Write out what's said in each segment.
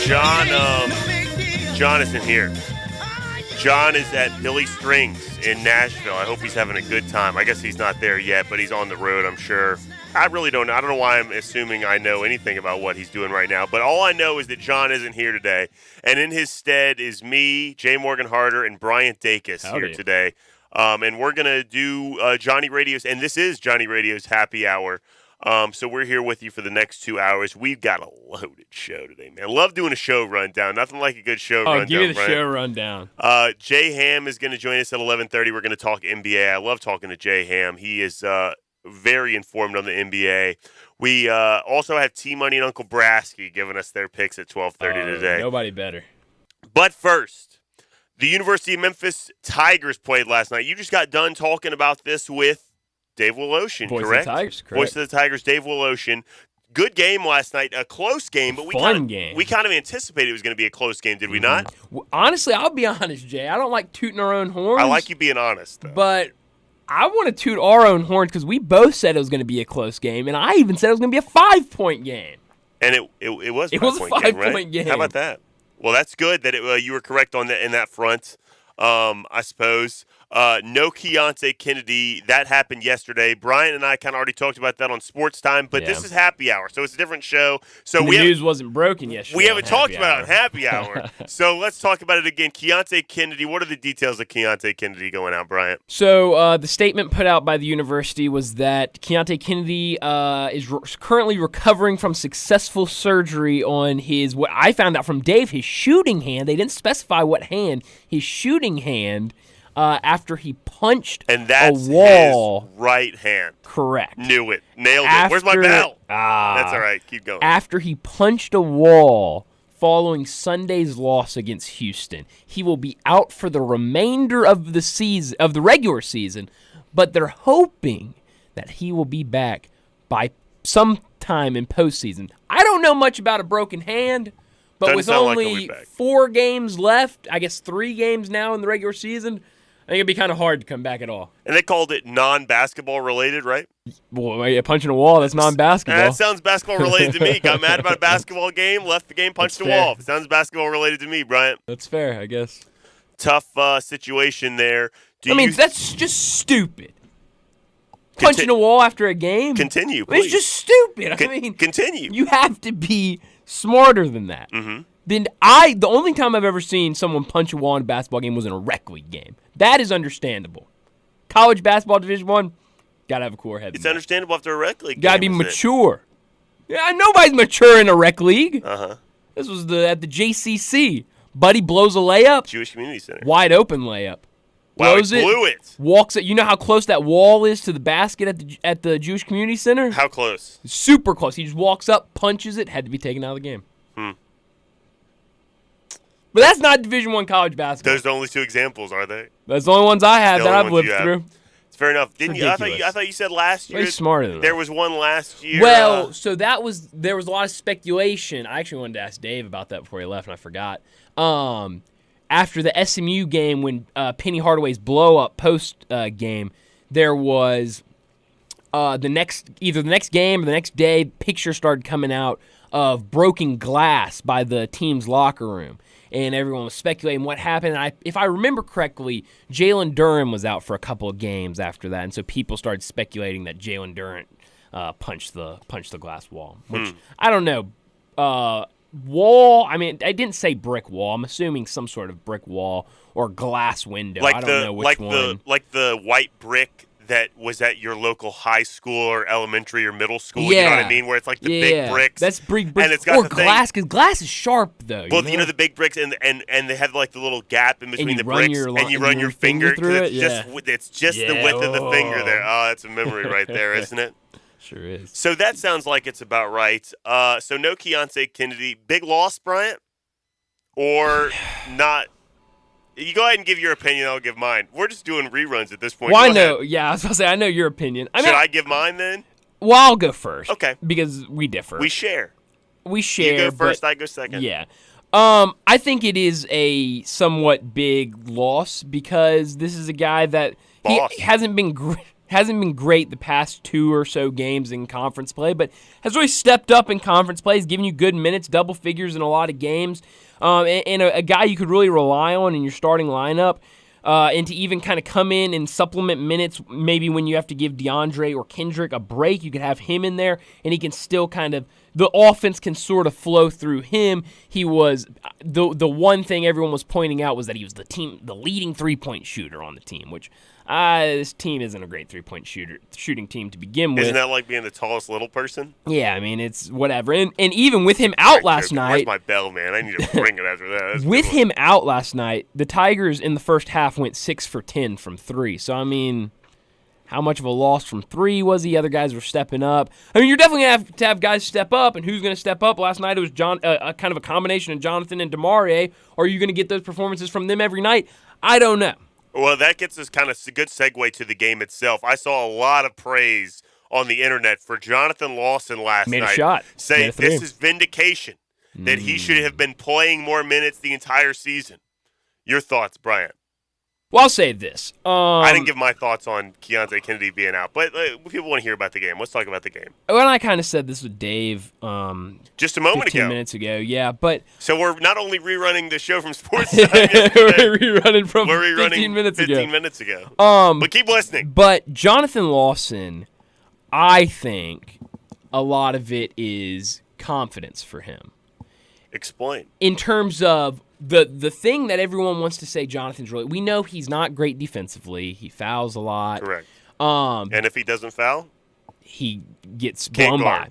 John isn't here. John is at Billy Strings in Nashville. I hope he's having a good time. I guess he's not there yet, but he's on the road, I'm sure. I really don't know. I don't know why I'm assuming I know anything about what he's doing right now, but all I know is that John isn't here today, and in his stead is me, Jay Morgan Harder, and Bryant Dacus here today. And we're going to do Johnny Radio's, and this is Johnny Radio's Happy Hour. So we're here with you for the next 2 hours. We've got a loaded show today, man. Love doing a show rundown. Nothing like a good show rundown. Oh, give me the show rundown. Jay Ham is going to join us at 11:30. We're going to talk NBA. I love talking to Jay Ham. He is very informed on the NBA. We also have T-Money and Uncle Brasky giving us their picks at 12:30 today. Nobody better. But first, the University of Memphis Tigers played last night. You just got done talking about this with Dave Woloshin, correct? Voice of the Tigers, correct. Voice of the Tigers, Dave Woloshin. Good game last night, a close game, but we kind of anticipated it was going to be a close game, did we not? Well, honestly, I'll be honest, Jay. I don't like tooting our own horns. I like you being honest, though. But I want to toot our own horns because we both said it was going to be a close game, and I even said it was going to be a 5-point game. And it was a 5-point game. How about that? Well, that's good that you were correct on that in that front, I suppose. No Keontae Kennedy. That happened yesterday. Brian and I kind of already talked about that on Sports Time, but this is Happy Hour, so it's a different show. So the news wasn't broken yesterday. We haven't talked about it on Happy Hour. So let's talk about it again. Keontae Kennedy. What are the details of Keontae Kennedy going out, Bryant? So the statement put out by the university was that Keontae Kennedy is currently recovering from successful surgery on his, what I found out from Dave, his shooting hand. They didn't specify what hand. His shooting hand. After he punched and that's a wall. His right hand. Correct. Knew it. Nailed it. Where's my bell? That's all right. Keep going. After he punched a wall following Sunday's loss against Houston, he will be out for the remainder of the season, of the regular season, but they're hoping that he will be back by some time in postseason. I don't know much about a broken hand. But with only 4 games left, I guess 3 games now in the regular season, I think it'd be kind of hard to come back at all. And they called it non-basketball related, right? Boy, punching a wall, that's non-basketball. That sounds basketball related to me. Got mad about a basketball game, left the game, punched a wall. Sounds basketball related to me, Bryant. That's fair, I guess. Tough situation there. That's just stupid. Punching a wall after a game? Continue, please. It's just stupid. Continue. You have to be smarter than that. Mm-hmm. The only time I've ever seen someone punch a wall in a basketball game was in a rec league game. That is understandable. College basketball Division I, gotta have a cooler head. It's understandable after a rec league game. Gotta be mature. Yeah, nobody's mature in a rec league. Uh-huh. This was at the JCC. Buddy blows a layup. Jewish Community Center. Wide open layup. Blows he blew it. Walks it. You know how close that wall is to the basket at the Jewish Community Center? How close? Super close. He just walks up, punches it, had to be taken out of the game. But that's not Division I college basketball. Those are the only 2 examples, are they? That's the only ones I have that I've lived through. It's fair enough. Didn't you? I thought you said last year. Way smarter than that. There was one last year. Well, so there was a lot of speculation. I actually wanted to ask Dave about that before he left, and I forgot. After the SMU game, when Penny Hardaway's blow-up post-game, there was either the next game or the next day, pictures started coming out of broken glass by the team's locker room. And everyone was speculating what happened. And if I remember correctly, Jalen Durant was out for a couple of games after that. And so people started speculating that Jalen Durant punched the glass wall, which I don't know. Wall, I didn't say brick wall. I'm assuming some sort of brick wall or glass window. I don't know which one. Like the white brick that was at your local high school or elementary or middle school. Yeah. You know what I mean? Where it's like the big bricks. That's big bricks. And it's got or glass, because glass is sharp, though. Well, you know the big bricks, and they have like the little gap in between the bricks, and you run your finger through it. It's just the width of the finger there. Oh, that's a memory right there, isn't it? Sure is. So that sounds like it's about right. So no Keontae Kennedy. Big loss, Bryant? Or not? You go ahead and give your opinion. I'll give mine. We're just doing reruns at this point. Well, I know. Yeah, I was going to say, I know your opinion. Should I give mine then? Well, I'll go first. Okay. Because we differ. We share. You go first, I go second. Yeah. I think it is a somewhat big loss because this is a guy that he hasn't been great. Hasn't been great the past 2 or so games in conference play, but has really stepped up in conference play. He's giving you good minutes, double figures in a lot of games, and a guy you could really rely on in your starting lineup. And to even kind of come in and supplement minutes, maybe when you have to give DeAndre or Kendrick a break, you could have him in there, and he can still the offense can sort of flow through him. He was the one thing everyone was pointing out was that he was the leading 3-point shooter on the team, which this team isn't a great 3-point shooting team to begin with. Isn't that like being the tallest little person? Yeah, I mean, it's whatever. And even with him out last night. Where's my bell, man? I need to bring it after that. That's with him out last night, the Tigers in the first half went 6 for 10 from 3. So, I mean, how much of a loss from 3 was he? Other guys were stepping up. I mean, you're definitely going to have to have guys step up, and who's going to step up? Last night it was kind of a combination of Jonathan and DeMarie. Are you going to get those performances from them every night? I don't know. Well, that gets us kind of a good segue to the game itself. I saw a lot of praise on the internet for Jonathan Lawson last night. Made a shot. Say this is vindication, that he should have been playing more minutes the entire season. Your thoughts, Brian? Well, I'll say this. I didn't give my thoughts on Keontae Kennedy being out, but people want to hear about the game. Let's talk about the game. Well, I kind of said this with Dave just a moment 15 ago. minutes ago, yeah. But so we're not only rerunning the show from Sports Time yesterday, we're rerunning from 15 minutes ago. 15 minutes ago. But keep listening. But Jonathan Lawson, I think a lot of it is confidence for him. Explain. In terms of the thing that everyone wants to say Jonathan's really, we know he's not great defensively. He fouls a lot. Correct. And if he doesn't foul? He gets blown by.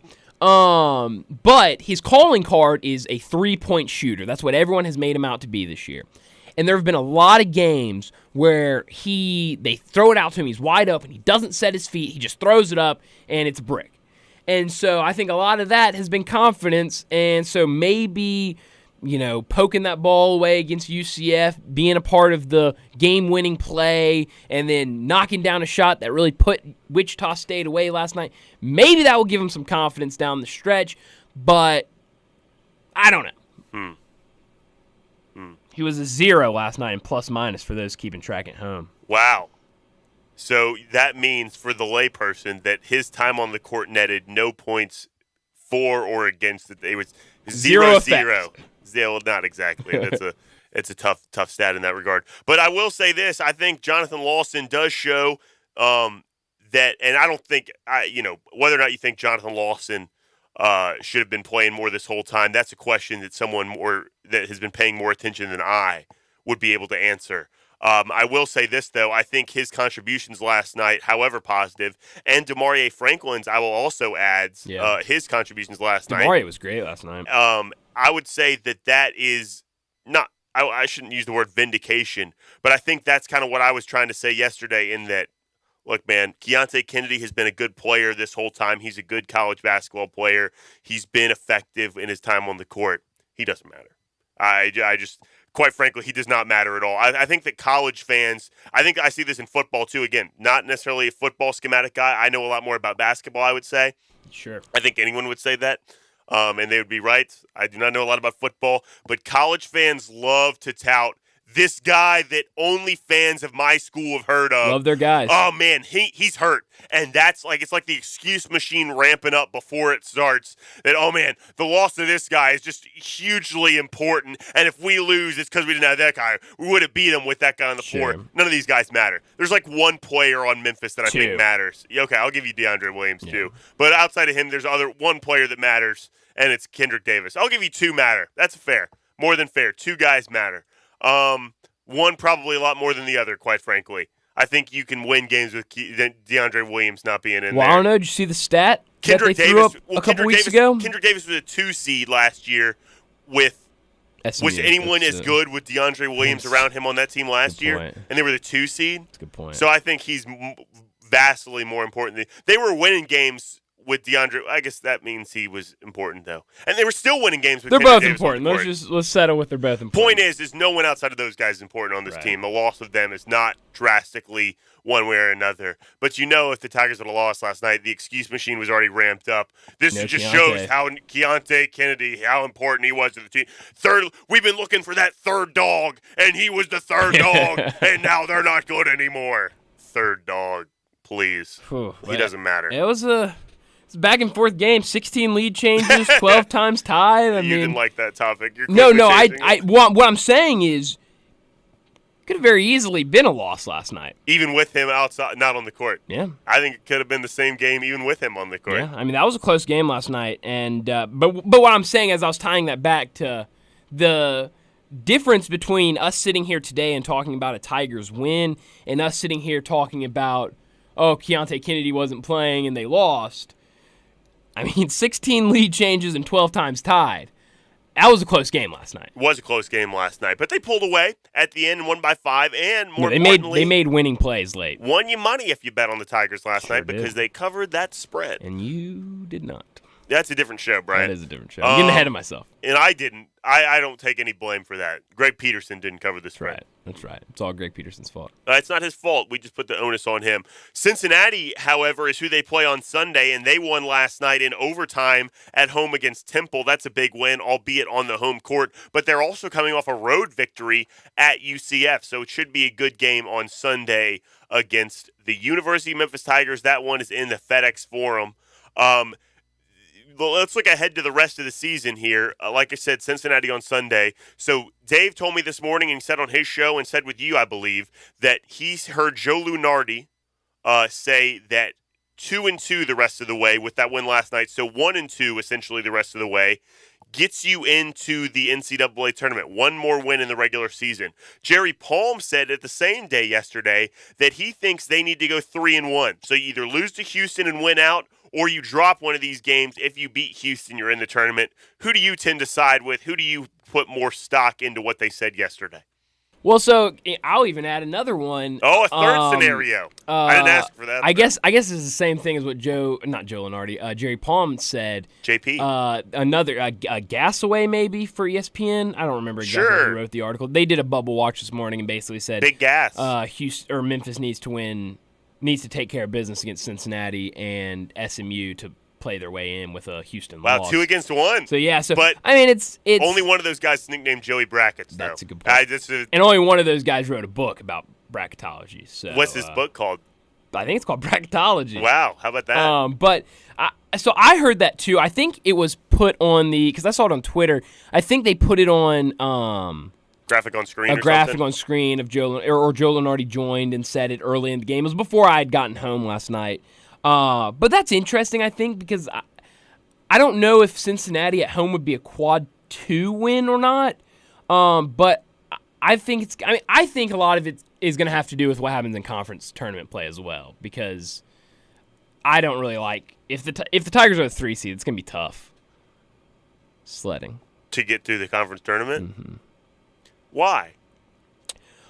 But his calling card is a 3-point shooter. That's what everyone has made him out to be this year. And there have been a lot of games where they throw it out to him, he's wide open, he doesn't set his feet, he just throws it up, and it's a brick. And so I think a lot of that has been confidence, and so maybe, poking that ball away against UCF, being a part of the game-winning play, and then knocking down a shot that really put Wichita State away last night, maybe that will give him some confidence down the stretch, but I don't know. He was a 0 last night in plus-minus for those keeping track at home. Wow. So that means for the layperson that his time on the court netted no points for or against it. It was 0-0. Well, not exactly. It's a tough stat in that regard. But I will say this: I think Jonathan Lawson does show that, and I don't think whether or not you think Jonathan Lawson should have been playing more this whole time. That's a question that someone that has been paying more attention than I would be able to answer. I will say this, though. I think his contributions last night, however positive, and DeMarie Franklin's, I will also add his contributions last night. DeMarie was great last night. I would say that is not – I shouldn't use the word vindication, but I think that's kind of what I was trying to say yesterday in that, look, man, Keontae Kennedy has been a good player this whole time. He's a good college basketball player. He's been effective in his time on the court. He doesn't matter. I just – quite frankly, he does not matter at all. I think that college fans, I think I see this in football too. Again, not necessarily a football schematic guy. I know a lot more about basketball, I would say. Sure. I think anyone would say that, and they would be right. I do not know a lot about football, but college fans love to tout this guy that only fans of my school have heard of. Love their guys. Oh, man, he's hurt. And that's it's like the excuse machine ramping up before it starts. That, oh, man, the loss of this guy is just hugely important. And if we lose, it's because we didn't have that guy. We would have beat him with that guy on the floor. None of these guys matter. There's like one player on Memphis that I think matters. Okay, I'll give you DeAndre Williams too. But outside of him, there's one player that matters, and it's Kendrick Davis. I'll give you 2 matter. That's fair. More than fair. 2 guys matter. One probably a lot more than the other, quite frankly. I think you can win games with DeAndre Williams not being in there. Well, I don't know. Did you see the stat Kendrick that they Davis, threw up a couple weeks ago? Kendrick Davis was a 2 seed last year with SMU. Was anyone as good with DeAndre Williams around him on that team last year? And they were the 2 seed? That's a good point. So I think he's vastly more important. They were winning games with DeAndre. I guess that means he was important, though. And they were still winning games with They're Kendrick both Davis important. Let's settle with they're both important. Point is no one outside of those guys is important on this team. The loss of them is not drastically one way or another. But if the Tigers would have lost last night, the excuse machine was already ramped up. This just shows how Keontae Kennedy, how important he was to the team. We've been looking for that third dog, and he was the third dog, and now they're not good anymore. Third dog. please. Whew, He doesn't matter. It was a back and forth game. 16 lead changes, 12 times tied. You didn't like that topic. You're No. changing it. What I'm saying is, could have very easily been a loss last night. Even with him outside, not on the court. Yeah. I think it could have been the same game even with him on the court. Yeah, I mean that was a close game last night, and but what I'm saying is I was tying that back to the difference between us sitting here today and talking about a Tigers win, and us sitting here talking about Keontae Kennedy wasn't playing and they lost. I mean, 16 lead changes and 12 times tied. That was a close game last night. It was a close game last night, but they pulled away at the end and won by 5, and more they importantly, made winning plays late. won you money if you bet on the Tigers last Sure night because did. they covered that spread. And you did not. That's a different show, Brian. That is a different show. I'm getting ahead of myself. And I didn't. I don't take any blame for that. Greg Peterson didn't cover the spread. That's right. It's all Greg Peterson's fault. It's not his fault. We just put the onus on him. Cincinnati, however, is who they play on Sunday, and they won last night in overtime at home against Temple. That's a big win, albeit on the home court. But they're also coming off a road victory at UCF, so it should be a good game on Sunday against the University of Memphis Tigers. That one is in the FedEx Forum. Let's look ahead to the rest of the season here. Like I said, Cincinnati on Sunday. So Dave told me this morning and said on his show and said with you, I believe, that he's heard Joe Lunardi say that 2-2 the rest of the way with that win last night. So 1-2 essentially the rest of the way gets you into the NCAA tournament. One more win in the regular season. Jerry Palm said at the same day yesterday that he thinks they need to go 3-1. So you either lose to Houston and win out, or you drop one of these games. If you beat Houston, you're in the tournament. Who do you tend to side with? Who do you put more stock into what they said yesterday? Well, so I'll even add another one. Oh, a third scenario. I didn't ask for that. I guess it's the same thing as what not Joe Lunardi, Jerry Palm said. JP. Another a Gasaway maybe for ESPN. I don't remember exactly who wrote the article. They did a bubble watch this morning and basically said Big gas. Houston or Memphis needs to take care of business against Cincinnati and SMU to play their way in with a Houston loss. Wow, 2 against 1. So yeah, but I mean it's only one of those guys is nicknamed Joey Brackets. Though. That's a good point. And only one of those guys wrote a book about bracketology. So what's his book called? I think it's called Bracketology. Wow, how about that? So I heard that too. I think it was put on because I saw it on Twitter. I think they put it on graphic on screen. A graphic on screen of Joe Lunardi joined and said it early in the game. It was before I had gotten home last night. But that's interesting, I think, because I don't know if Cincinnati at home would be a quad 2 win or not. But I think I think a lot of it is going to have to do with what happens in conference tournament play as well, because I don't really like if the Tigers are a 3 seed, it's going to be tough sledding to get through the conference tournament. Mm-hmm. Why?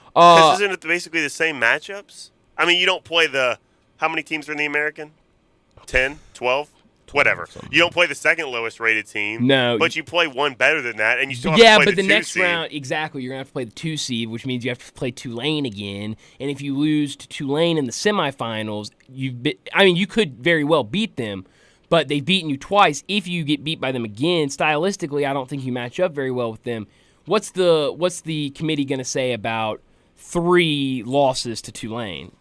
Because isn't it basically the same matchups? I mean, you don't play how many teams are in the American? 10, 12? Whatever. You don't play the second lowest rated team. No. But you play one better than that, and you still have to play but the two next seed. round, exactly, you're going to have to play the 2 seed, which means you have to play Tulane again. And if you lose to Tulane in the semifinals, you could very well beat them, but they've beaten you twice. If you get beat by them again, stylistically, I don't think you match up very well with them. What's the committee going to say about 3 losses to Tulane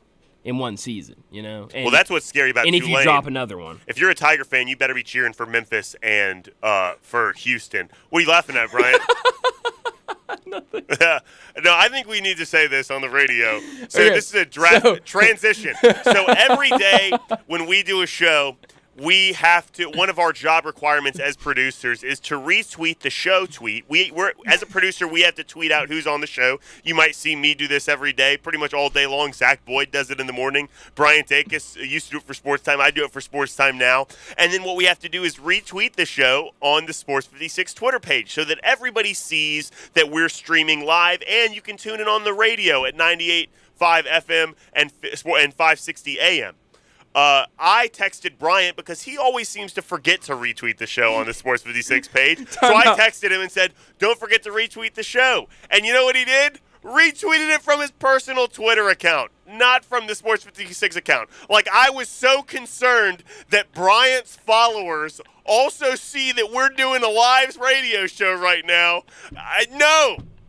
in one season? And, well, that's what's scary about Tulane. And Tulane. if you drop another one. If you're a Tiger fan, you better be cheering for Memphis and for Houston. What are you laughing at, Brian? Nothing. No, I think we need to say this on the radio. So Okay. This is a transition. So every day when we do a show, we have to. One of our job requirements as producers is to retweet the show tweet. We're as a producer, we have to tweet out who's on the show. You might see me do this every day, pretty much all day long. Zach Boyd does it in the morning. Brian Dacus used to do it for Sports Time. I do it for Sports Time now. And then what we have to do is retweet the show on the Sports 56 Twitter page so that everybody sees that we're streaming live, and you can tune in on the radio at 98.5 FM and 560 AM. I texted Bryant because he always seems to forget to retweet the show on the Sports 56 page. So I texted him and said, don't forget to retweet the show. And you know what he did? Retweeted it from his personal Twitter account, not from the Sports 56 account. Like, I was so concerned that Bryant's followers also see that we're doing a live radio show right now.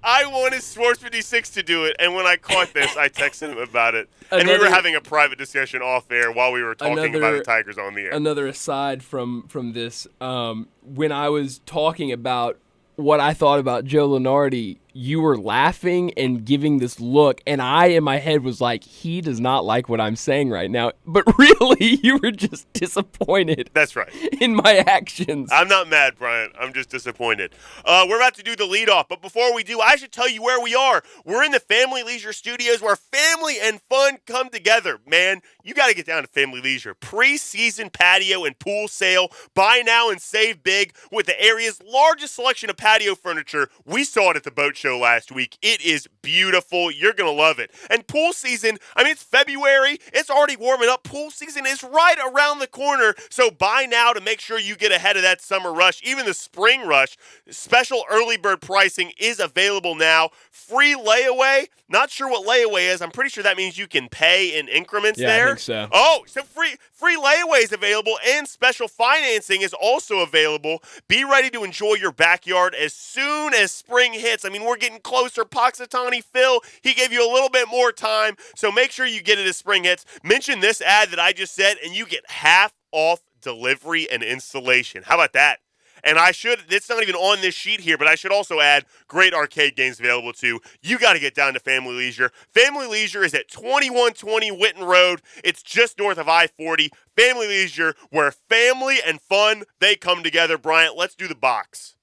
I wanted Sports 56 to do it, and when I caught this, I texted him about it. And we were Another- having a private discussion off air while we were talking about the Tigers on the air. Another aside from this, when I was talking about what I thought about Joe Lunardi, you were laughing and giving this look, and I, in my head, was like, he does not like what I'm saying right now. But really, you were just disappointed That's right. in my actions. I'm not mad, Brian. I'm just disappointed. We're about to do the leadoff, but before we do, I should tell you where we are. We're in the Family Leisure Studios where family and fun come together. Man, you got to get down to Family Leisure. Pre-season patio and pool sale. Buy now and save big with the area's largest selection of patio furniture. We saw it at the boat show last week. It is beautiful. You're going to love it. And pool season, it's February. It's already warming up. Pool season is right around the corner. So buy now to make sure you get ahead of that summer rush, even the spring rush. Special early bird pricing is available now. Free layaway. Not sure what layaway is. I'm pretty sure that means you can pay in increments there. I think so. Oh, so free layaway is available, and special financing is also available. Be ready to enjoy your backyard as soon as spring hits. We're getting closer. Puxatawny Phil, he gave you a little bit more time, so make sure you get it as spring hits. Mention this ad that I just said, and you get half off delivery and installation. How about that? And it's not even on this sheet here, but I should also add great arcade games available too. You got to get down to Family Leisure. Family Leisure is at 2120 Witten Road. It's just north of I-40. Family Leisure, where family and fun, they come together. Bryant, let's do the box.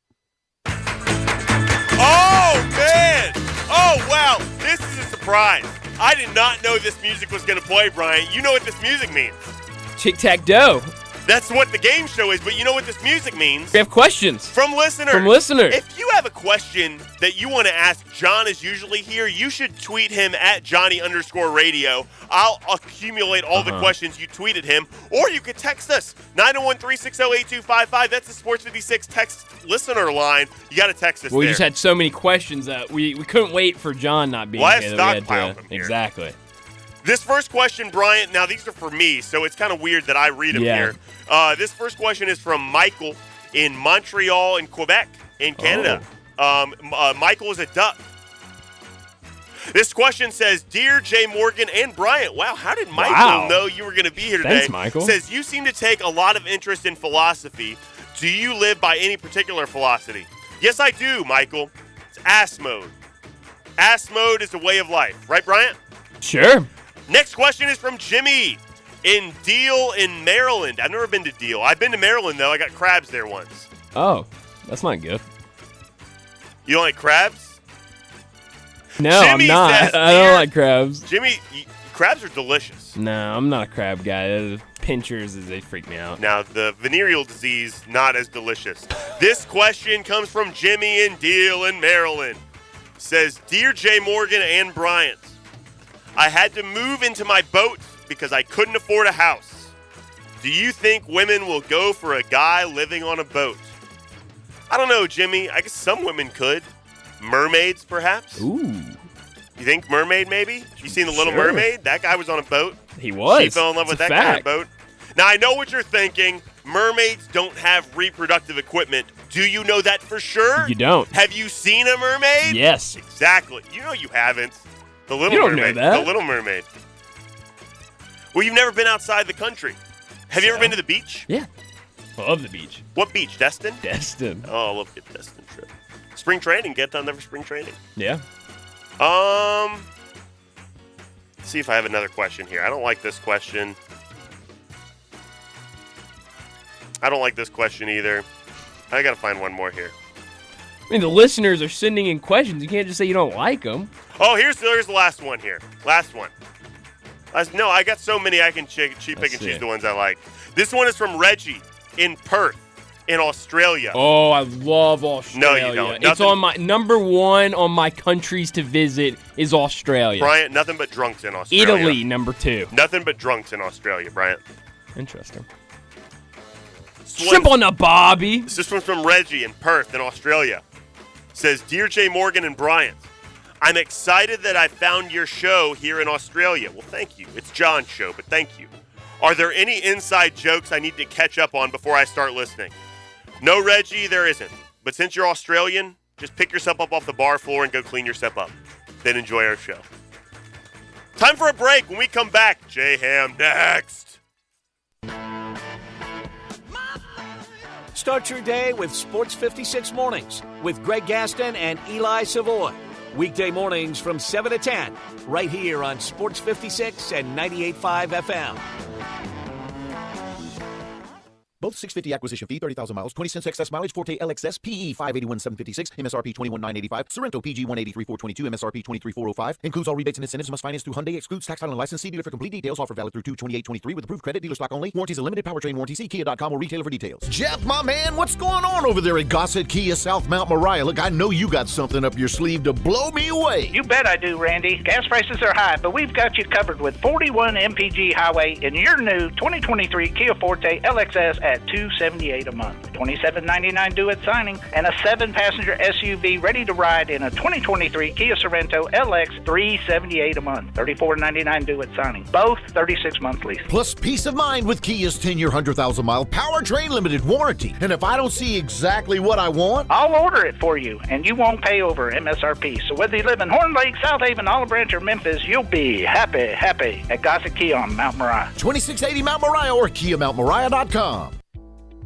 Oh, man. Oh, wow. This is a surprise. I did not know this music was going to play, Bryant. You know what this music means. Tic-tac-toe. That's what the game show is, but you know what this music means? We have questions From listeners. If you have a question that you want to ask, John is usually here. You should tweet him at Johnny_radio. I'll accumulate all the questions you tweeted him. Or you could text us, 901-360-8255. That's the Sports 56 text listener line. You got to text us We there. just had so many questions that we couldn't wait for John not being Well, I here. stockpiled them here. Exactly. This first question, Bryant, now these are for me, so it's kind of weird that I read them here. This first question is from Michael in Montreal in Quebec in Canada. Michael is a duck. This question says, Dear Jay Morgan and Bryant, wow, how did Michael know you were going to be here today? Thanks, Michael. Says, you seem to take a lot of interest in philosophy. Do you live by any particular philosophy? Yes, I do, Michael. It's ass mode. Ass mode is a way of life. Right, Bryant? Sure. Next question is from Jimmy in Deal in Maryland. I've never been to Deal. I've been to Maryland, though. I got crabs there once. Oh, that's not good. You don't like crabs? No, Jimmy I'm not. says, I don't like crabs. Jimmy, crabs are delicious. No, I'm not a crab guy. The pinchers, they freak me out. Now, the venereal disease, not as delicious. This question comes from Jimmy in Deal in Maryland. Says, Dear Jay Morgan and Bryant, I had to move into my boat because I couldn't afford a house. Do you think women will go for a guy living on a boat? I don't know, Jimmy. I guess some women could. Mermaids, perhaps? Ooh. You think mermaid, maybe? You seen The Little Sure. Mermaid? That guy was on a boat. He was. She fell in love with that kind of boat. Now, I know what you're thinking. Mermaids don't have reproductive equipment. Do you know that for sure? You don't. Have you seen a mermaid? Yes. Exactly. You know you haven't. The Little You don't know Mermaid. that. The Little Mermaid. Well, you've never been outside the country. Have you ever been to the beach? Yeah. Love the beach. What beach? Destin? Destin. Oh, I love a good Destin trip. Spring training. Get down there for spring training. Yeah. Let's see if I have another question here. I don't like this question. I don't like this question either. I gotta find one more here. I mean, the listeners are sending in questions. You can't just say you don't like them. Oh, here's the last one here. Last one. No, I got so many I can pick and choose the ones I like. This one is from Reggie in Perth, in Australia. Oh, I love Australia. No, you don't. It's Nothing- on my number one on my countries to visit is Australia. Bryant, nothing but drunks in Australia. Italy, number 2. Nothing but drunks in Australia, Bryant. Interesting. This Shrimp one- on the bobby. This one's from Reggie in Perth, in Australia. Says, Dear Jay Morgan and Bryant, I'm excited that I found your show here in Australia. Well, thank you. It's John's show, but thank you. Are there any inside jokes I need to catch up on before I start listening? No, Reggie, there isn't. But since you're Australian, Just pick yourself up off the bar floor and go clean yourself up. Then enjoy our show. Time for a break. When we come back, J-Ham next. Start your day with Sports 56 Mornings with Greg Gaston and Eli Savoy. Weekday mornings from 7 to 10, right here on Sports 56 and 98.5 FM. Both 650 acquisition fee, 30,000 miles, 20 cents excess mileage, Forte LXS, PE 581,756, MSRP 21,985, Sorrento PG 183,422, MSRP 23,405. Includes all rebates and incentives, must finance through Hyundai, excludes tax, title, and license. See dealer for complete details. Offer valid through 2/28/23 with approved credit. Dealer stock only. Warranties are limited. Powertrain warranty. See Kia.com or retailer for details. Jeff, my man, what's going on over there at Gossett Kia South Mount Moriah? Look, I know you got something up your sleeve to blow me away. You bet I do, Randy. Gas prices are high, but we've got you covered with 41 MPG Highway in your new 2023 Kia Forte LXS at $278 a month. $27.99 due at signing, and a 7-passenger SUV ready to ride in a 2023 Kia Sorrento LX $378 a month. $34.99 due at signing. Both 36-month lease. Plus peace of mind with Kia's 10-year, 100,000-mile powertrain limited warranty. And if I don't see exactly what I want, I'll order it for you, and you won't pay over MSRP. So whether you live in Horn Lake, South Haven, Olive Branch, or Memphis, you'll be happy at Gossett Kia on Mount Moriah. 2680 Mount Moriah or KiaMountMoriah.com.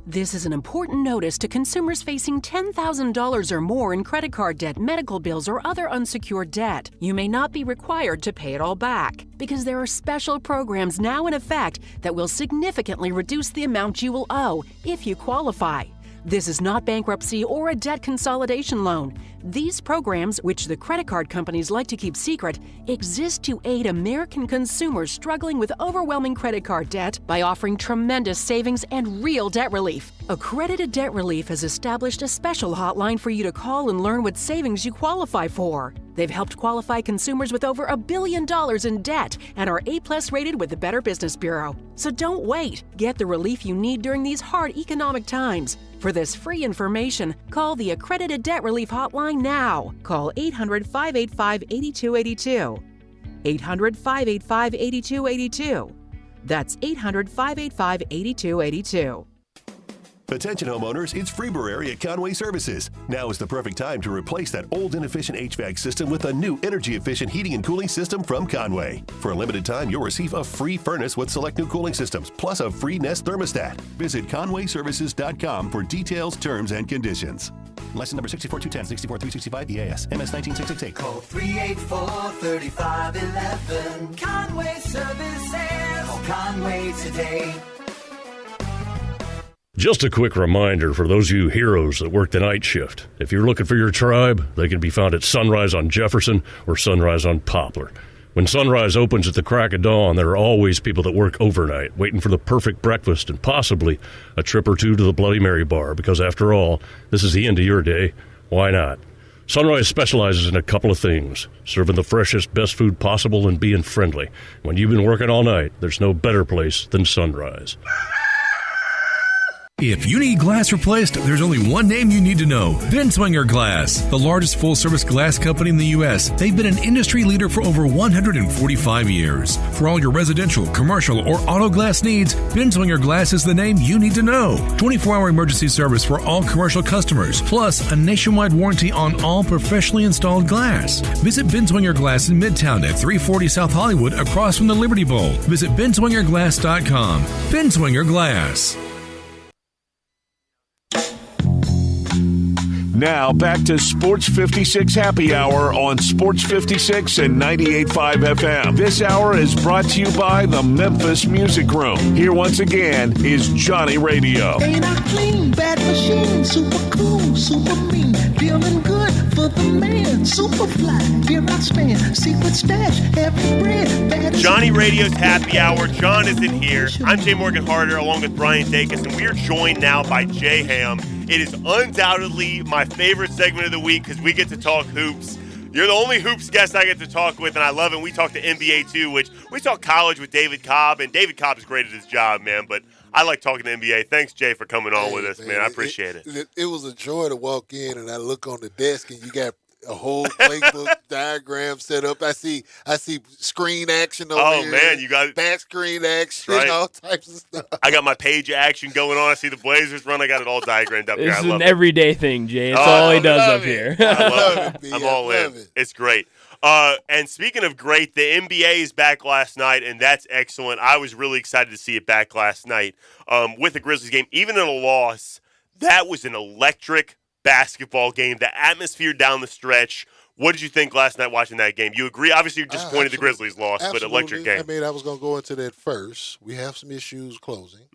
This is an important notice to consumers facing $10,000 or more in credit card debt, medical bills, or other unsecured debt. You may not be required to pay it all back because there are special programs now in effect that will significantly reduce the amount you will owe if you qualify. This is not bankruptcy or a debt consolidation loan. These programs, which the credit card companies like to keep secret, exist to aid American consumers struggling with overwhelming credit card debt by offering tremendous savings and real debt relief. Accredited Debt Relief has established a special hotline for you to call and learn what savings you qualify for. They've helped qualify consumers with over $1 billion in debt and are A+ rated with the Better Business Bureau. So don't wait. Get the relief you need during these hard economic times. For this free information, call the Accredited Debt Relief Hotline now. Call 800-585-8282. 800-585-8282. That's 800-585-8282. Attention homeowners, it's Freeburg at Conway Services. Now is the perfect time to replace that old inefficient HVAC system with a new energy-efficient heating and cooling system from Conway. For a limited time, you'll receive a free furnace with select new cooling systems, plus a free Nest thermostat. Visit ConwayServices.com for details, terms, and conditions. License number 64210, 64365 EAS, MS 19668. Call 384-3511. Conway Services. Call Conway today. Just a quick reminder for those of you heroes that work the night shift. If you're looking for your tribe, they can be found at Sunrise on Jefferson or Sunrise on Poplar. When Sunrise opens at the crack of dawn, there are always people that work overnight, waiting for the perfect breakfast and possibly a trip or two to the Bloody Mary bar, because after all, this is the end of your day. Why not? Sunrise specializes in a couple of things: serving the freshest, best food possible and being friendly. When you've been working all night, there's no better place than Sunrise. If you need glass replaced, there's only one name you need to know: Binswanger Glass, the largest full-service glass company in the U.S. They've been an industry leader for over 145 years. For all your residential, commercial, or auto glass needs, Binswanger Glass is the name you need to know. 24-hour emergency service for all commercial customers, plus a nationwide warranty on all professionally installed glass. Visit Binswanger Glass in Midtown at 340 South Hollywood, across from the Liberty Bowl. Visit binswingerglass.com. Binswanger Glass. Now back to Sports 56 Happy Hour on Sports 56 and 98.5 FM. This hour is brought to you by the Memphis Music Room. Here once again is Johnny Radio. Ain't I clean, bad machine, super cool, super mean, feeling good for the man, super fly, here I stand, secret stash, heavy bread, bad. Johnny Radio's Happy Hour. John isn't here. I'm Jay Morgan Harder along with Brian Dacus, and we are joined now by Jay Ham. It is undoubtedly my favorite segment of the week because we get to talk hoops. You're the only hoops guest I get to talk with, and I love it. We talk to NBA too, which we talk college with David Cobb, and David Cobb is great at his job, man, but I like talking to NBA. Thanks, Jay, for coming on with us, man. I appreciate it. It was a joy to walk in, and I look on the desk, and you got a whole playbook diagram set up. I see screen action over Oh here. man, you got back screen action, right. all types of stuff. I got my page action going on. I see the Blazers run. I got it all diagrammed up here. This I is love an it. everyday thing, Jay. It's Oh, all he I does love up it. here. I love it, it. B. I'm I all in. love it. It's great. And speaking of great, the NBA is back last night, and that's excellent. I was really excited to see it back last night with the Grizzlies game. Even in a loss, that was an electric basketball game. The atmosphere down the stretch. What did you think last night watching that game? You agree? Obviously, you're disappointed the Grizzlies lost, but electric game. I mean, I was going to go into that first. We have some issues closing,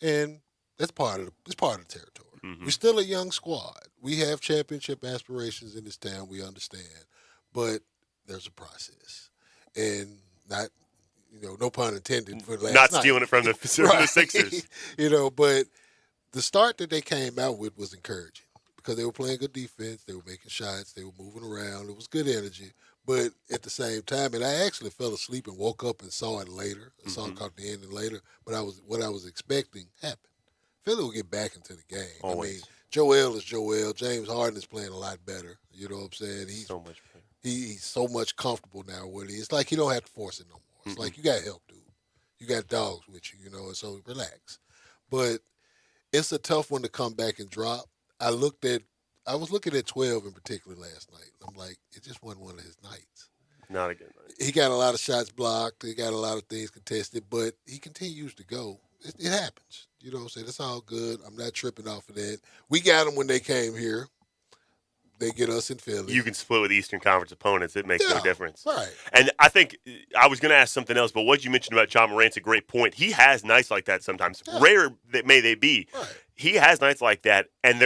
and that's part of the territory. We're still a young squad. We have championship aspirations in this town. We understand, but there's a process, and not, no pun intended for last Not night. stealing it from the Sixers. But the start that they came out with was encouraging because they were playing good defense. They were making shots. They were moving around. It was good energy. But at the same time, and I actually fell asleep and woke up and saw it later. I saw it caught the ending later. But what I was expecting happened. Philly will get back into the game. Always. I mean, Joel is Joel. James Harden is playing a lot better. You know what I'm saying? He's So much better. He's so much comfortable now with it. It's like he don't have to force it no more. It's like you got help, dude. You got dogs with you, and so relax. But it's a tough one to come back and drop. I was looking at 12 in particular last night. I'm like, it just wasn't one of his nights. Not a good night. He got a lot of shots blocked. He got a lot of things contested, but he continues to go. It happens. You know what I'm saying? It's all good. I'm not tripping off of that. We got them when they came here. They get us in Philly. You can split with Eastern Conference opponents. It makes no difference. Right. And I think I was going to ask something else, but what you mentioned about John Morant's a great point. He has nights like that sometimes. Yeah. Rare that may they be. Right. He has nights like that, and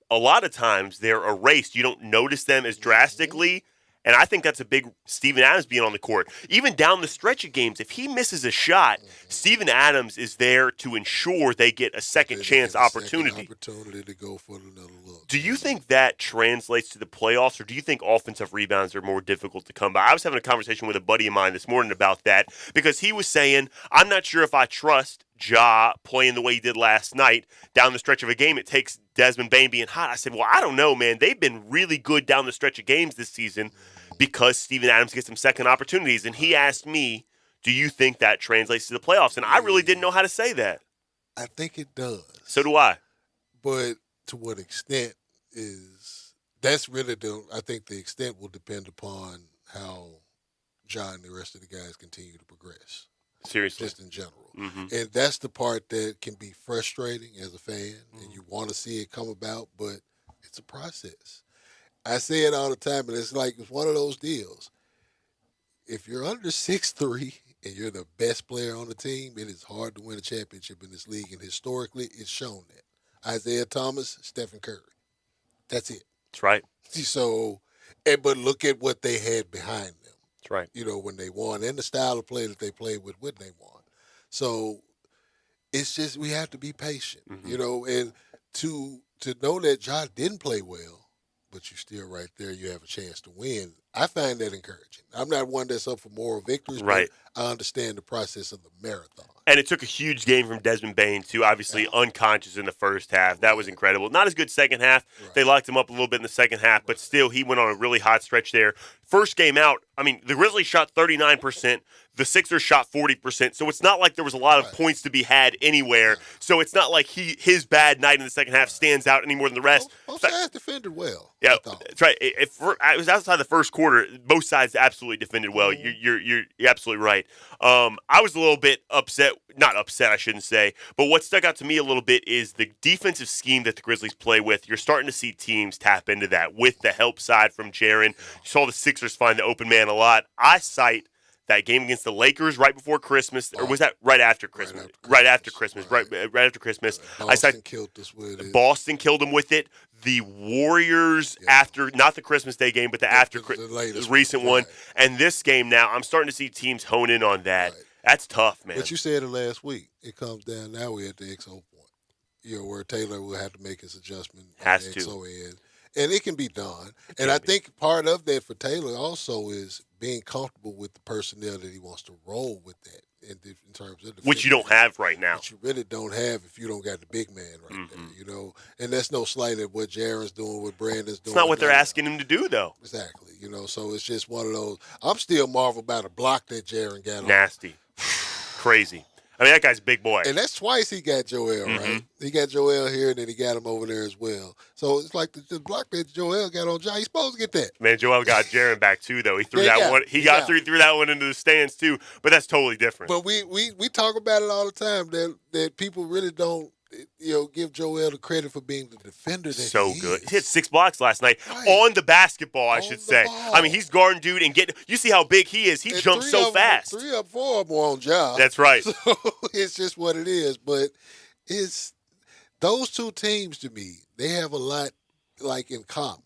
a lot of times they're erased. You don't notice them as drastically. And I think that's a big Steven Adams being on the court. Even down the stretch of games, if he misses a shot, Steven Adams is there to ensure they get a second chance opportunity. Opportunity to go for another look. Do you think that translates to the playoffs, or do you think offensive rebounds are more difficult to come by? I was having a conversation with a buddy of mine this morning about that because he was saying, I'm not sure if I trust Ja playing the way he did last night down the stretch of a game. It takes Desmond Bane being hot. I said, well, I don't know, man. They've been really good down the stretch of games this season because Steven Adams gets some second opportunities. And he asked me, do you think that translates to the playoffs? And I really didn't know how to say that. I think it does. So do I. But to what extent that's really I think the extent will depend upon how John and the rest of the guys continue to progress. Seriously. Just in general. And that's the part that can be frustrating as a fan, and you want to see it come about, but it's a process. I say it all the time, and it's one of those deals. If you're under 6'3", and you're the best player on the team, it is hard to win a championship in this league, and historically, it's shown that. Isaiah Thomas, Stephen Curry. That's it. That's right. So, but look at what they had behind them. That's right. When they won, and the style of play that they played with when they won. So it's just we have to be patient, and to know that John didn't play well, but you're still right there, you have a chance to win. I find that encouraging. I'm not one that's up for moral victories, right. But I understand the process of the marathon. And it took a huge game from Desmond Bane, too. Obviously, unconscious in the first half. That was incredible. Not as good second half. Right. They locked him up a little bit in the second half, but still, he went on a really hot stretch there. First game out, the Grizzlies shot 39%. The Sixers shot 40%. So it's not like there was a lot of points to be had anywhere. So it's not like his bad night in the second half stands out any more than the rest. Both sides defended well. Yeah, that's right. It was outside the first quarter. Both sides absolutely defended well. You're absolutely right. I was a little bit upset. Not upset, I shouldn't say. But what stuck out to me a little bit is the defensive scheme that the Grizzlies play with. You're starting to see teams tap into that with the help side from Jaren. You saw the Sixers find the open man a lot. I cite that game against the Lakers right before Christmas, or was that right after Christmas? Right after Christmas. Boston killed us with it. Boston killed them with it. The Warriors after, not the Christmas Day game, but the recent one. And this game now, I'm starting to see teams hone in on that. Right. That's tough, man. But you said it last week. It comes down now we're at the XO point. Where Taylor will have to make his adjustment. Has to. XO end. And it can be done. And I think part of that for Taylor also is being comfortable with the personnel that he wants to roll with that. in terms of which you don't have right now. Which you really don't have if you don't got the big man right there, you know. And that's no slight at what Jaron's doing, what Brandon's doing. It's not what they're asking him to do, though. Exactly, you know. So it's just one of those. I'm still marveled by the block that Jaron got on. Nasty. Crazy. I mean, that guy's a big boy. And that's twice he got Joel, right? He got Joel here, and then he got him over there as well. So it's like the block that Joel got on John. He's supposed to get that. Man, Joel got Jaron back, too, though. He threw that one. He threw that one into the stands, too. But that's totally different. But we talk about it all the time, that people really don't, you know, give Joel the credit for being the defender that so he good. is. He hit 6 blocks last night on the basketball, I should say. Ball. I mean, he's guarding dude and you see how big he is. He jumps so fast. 3 up 4 of them on job. That's right. So it's just what it is. But it's those two teams to me, they have a lot like in common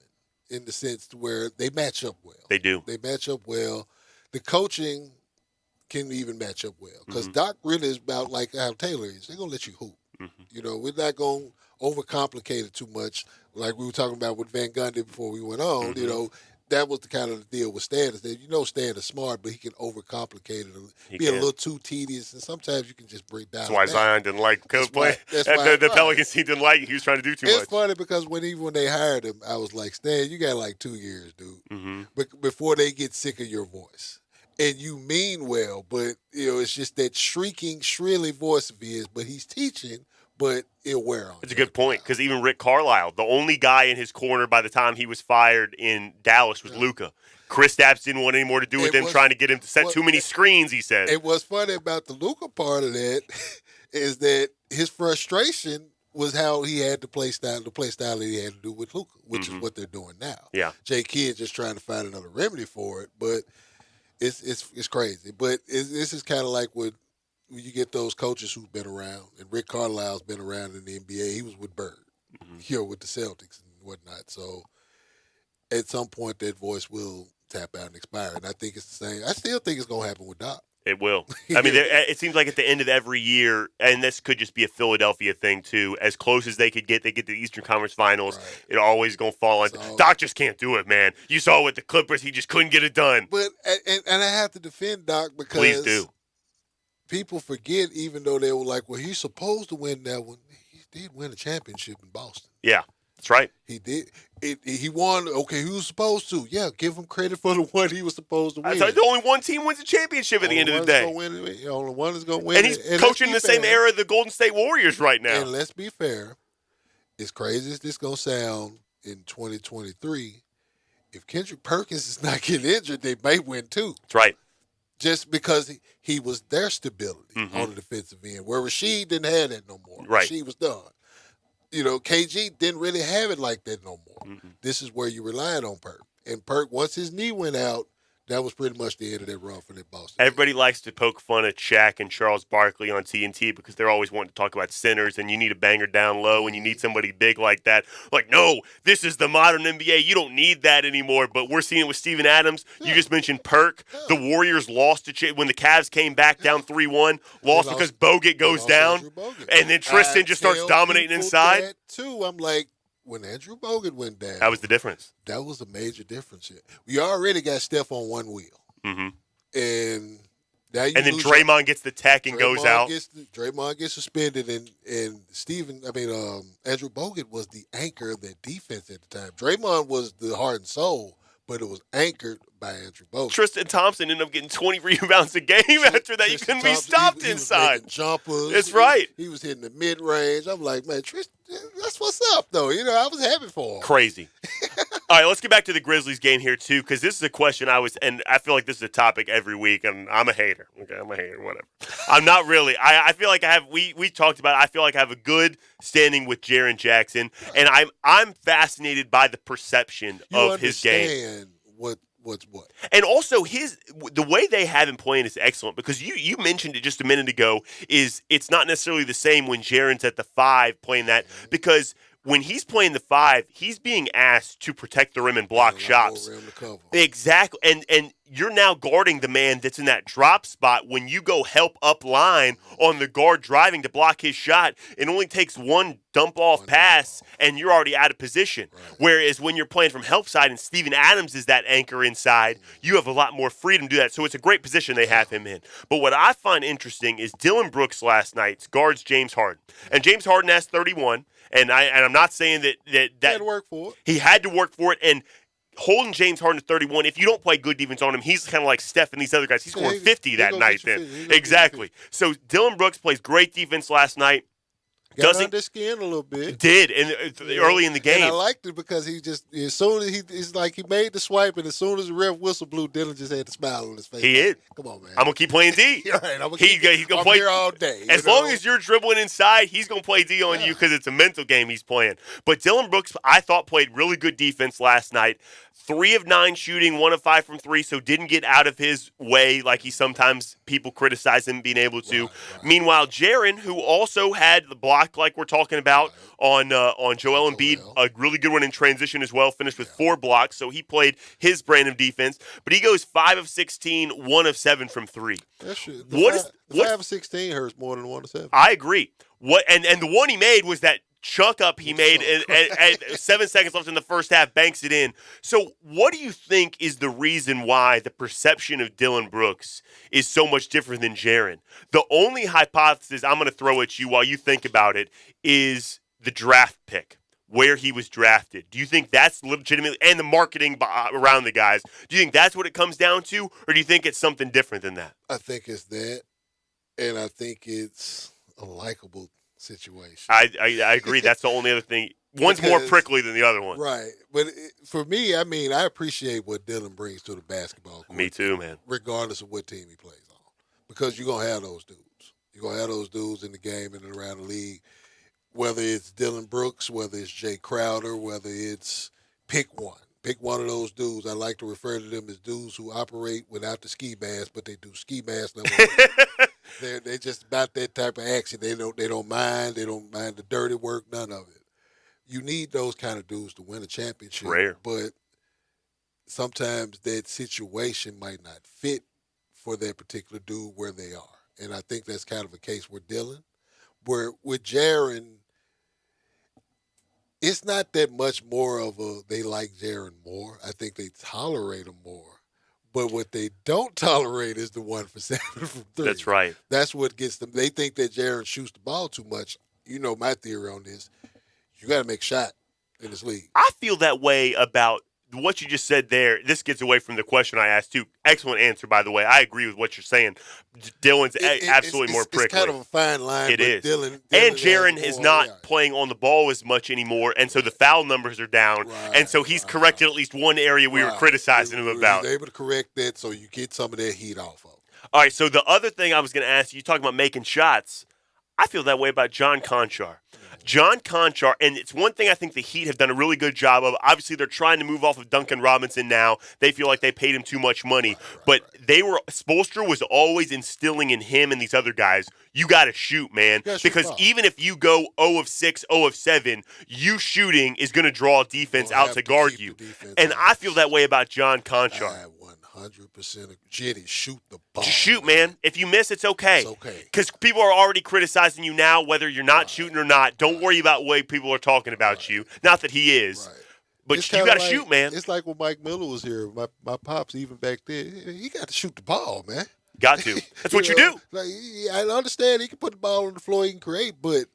in the sense to where they match up well. They do. They match up well. The coaching can even match up well because Doc really is about like how Taylor is. They're going to let you hoop. You know, we're not going to overcomplicate it too much like we were talking about with Van Gundy before we went on. You know, that was the kind of the deal with Stan. Is that, you know, Stan is smart, but he can overcomplicate it, be a little too tedious, and sometimes you can just break down. That's why Zion didn't like play. The Pelicans team didn't like it. He was trying to do too much. It's funny because even when they hired him, I was like, Stan, you got like 2 years, dude, before they get sick of your voice. And you mean well, but, you know, it's just that shrieking, shrilly voice of his, but he's teaching, but it'll wear on. It's a good point because even Rick Carlisle, the only guy in his corner by the time he was fired in Dallas was Luka. Chris Stapps didn't want any more to do with him, trying to get him to set too many screens, he said. And what's funny about the Luka part of that is that his frustration was how he had the play style that he had to do with Luka, which is what they're doing now. Yeah. Jay Kidd just trying to find another remedy for it, but it's crazy. But this is kind of like when you get those coaches who've been around, and Rick Carlisle's been around in the NBA. He was with Bird, here with the Celtics and whatnot. So at some point, that voice will tap out and expire. And I think it's the same. I still think it's going to happen with Doc. It will. I mean, it seems like at the end of every year, and this could just be a Philadelphia thing too, as close as they get to the Eastern Conference Finals, it always going to fall on. Doc just can't do it, man. You saw with the Clippers, he just couldn't get it done. But and I have to defend Doc because please do. People forget, even though they were like, well, he's supposed to win that one. He did win a championship in Boston. Yeah, that's right. He did. He won. Okay, he was supposed to. Yeah, give him credit for the one he was supposed to win. The only one team wins a championship at the end of the day. The only one is going to win. And he's coaching in the same era of the Golden State Warriors right now. And let's be fair. As crazy as this going to sound in 2023, if Kendrick Perkins is not getting injured, they may win too. That's right. Just because he was their stability on the defensive end, where Rasheed didn't have that no more. Right. Rasheed was done. You know, KG didn't really have it like that no more. This is where you relied on Perk. And Perk, once his knee went out, that was pretty much the end of that run for that Boston. Everybody likes to poke fun at Shaq and Charles Barkley on TNT because they're always wanting to talk about centers and you need a banger down low and you need somebody big like that. Like, no, this is the modern NBA. You don't need that anymore. But we're seeing it with Steven Adams. Yeah. You just mentioned Perk. Yeah. The Warriors lost when the Cavs came back down 3-1. Lost because Bogut goes down. And then Tristan just starts dominating inside. That too, I'm like, when Andrew Bogut went down, that was the difference. That was a major difference here. We already got Steph on one wheel, and now you then Draymond gets the tech and goes out. Draymond gets suspended, and Andrew Bogut was the anchor of that defense at the time. Draymond was the heart and soul, but it was anchored by Andrew Bogut. Tristan Thompson ended up getting 20 rebounds a game after that. You couldn't be stopped inside. He was jumpers. That's right. He was hitting the mid-range. I'm like, man, Tristan, that's what's up, though. You know, I was happy for him. Crazy. All right, let's get back to the Grizzlies game here, too, because this is a question and I feel like this is a topic every week, and I'm a hater. Okay, I'm a hater, whatever. I'm not really. I feel like I have, we talked about it, I feel like I have a good standing with Jaren Jackson, and I'm fascinated by the perception of his game. What's what? And also the way they have him playing is excellent because you mentioned it just a minute ago is it's not necessarily the same when Jaren's at the 5 playing that because when he's playing the 5, he's being asked to protect the rim and block shots. Exactly. And you're now guarding the man that's in that drop spot. When you go help up line on the guard driving to block his shot, it only takes one dump-off pass, and you're already out of position. Right. Whereas when you're playing from help side and Steven Adams is that anchor inside, you have a lot more freedom to do that. So it's a great position they have him in. But what I find interesting is Dillon Brooks last night guards James Harden. And James Harden has 31. And I'm not saying that he had to work for it. He had to work for it, and holding James Harden to 31, if you don't play good defense on him, he's kind of like Steph and these other guys. He's scoring 50 that night then. Exactly. So Dillon Brooks plays great defense last night. Got under skin a little bit. Did early in the game. And I liked it because he just, as soon as it's like he made the swipe, and as soon as the ref whistle blew, Dillon just had a smile on his face. He is. Come on, man. I'm gonna keep playing D. Right, he's gonna play here all day. As long as you're dribbling inside, he's gonna play D on you because it's a mental game he's playing. But Dillon Brooks, I thought, played really good defense last night. 3 of 9 shooting, 1 of 5 from 3, so didn't get out of his way like he sometimes people criticize him being able to. Right. Meanwhile, Jaren, who also had the block like we're talking about on Joel Embiid, a really good one in transition as well, finished with 4 blocks, so he played his brand of defense. But he goes 5 of 16, 1 of 7 from 3. That's true. 5 of 16 hurts more than 1 of 7. I agree. And the one he made was that chunk up he made at 7 seconds left in the first half, banks it in. So what do you think is the reason why the perception of Dillon Brooks is so much different than Jaren? The only hypothesis I'm going to throw at you while you think about it is the draft pick, where he was drafted. Do you think that's legitimately, and the marketing around the guys, do you think that's what it comes down to, or do you think it's something different than that? I think it's that, and I think it's a likable situation. I agree. That's the only other thing. One's more prickly than the other one. Right. But for me, I mean, I appreciate what Dillon brings to the basketball court. Me too, man. Regardless of what team he plays on. Because you're going to have those dudes. You're going to have those dudes in the game and around the league. Whether it's Dillon Brooks, whether it's Jay Crowder, whether it's pick one. Pick one of those dudes. I like to refer to them as dudes who operate without the ski mask, but they do ski mask number 1. They're just about that type of action. They don't mind. They don't mind the dirty work. None of it. You need those kind of dudes to win a championship. Rare. But sometimes that situation might not fit for that particular dude where they are, and I think that's kind of a case with Dillon. Where with Jaren, it's not that much more of they like Jaren more. I think they tolerate him more. But what they don't tolerate is the 1 for 7 from 3. That's right. That's what gets them. They think that Jaren shoots the ball too much. You know my theory on this. You got to make a shot in this league. I feel that way about what you just said there. This gets away from the question I asked, too. Excellent answer, by the way. I agree with what you're saying. Dillon's absolutely more prickly. It's kind of a fine line. It is. Dillon and Jaren is not playing on the ball as much anymore, and so the foul numbers are down. And so he's corrected at least one area we were criticizing him about. He's able to correct that so you get some of that heat off of him. All right, so the other thing I was going to ask you talking about making shots, I feel that way about John Conchar. John Conchar, and it's one thing I think the Heat have done a really good job of. Obviously, they're trying to move off of Duncan Robinson now. They feel like they paid him too much money. But Spoelstra was always instilling in him and these other guys, you got to shoot, man. Because even if you go 0 of 6, 0 of 7, you shooting is going to draw defense out to guard you. And I feel that way about John Conchar. 100% Jitty, shoot the ball. Just shoot, man. If you miss, it's okay. It's okay. Because people are already criticizing you now, whether you're not shooting or not. Don't worry about the way people are talking about you. Not that he is. Right. But you got to shoot, man. It's like when Mike Miller was here. My pops, even back then, he got to shoot the ball, man. Got to. That's what you do. Like, I understand he can put the ball on the floor, he can create, but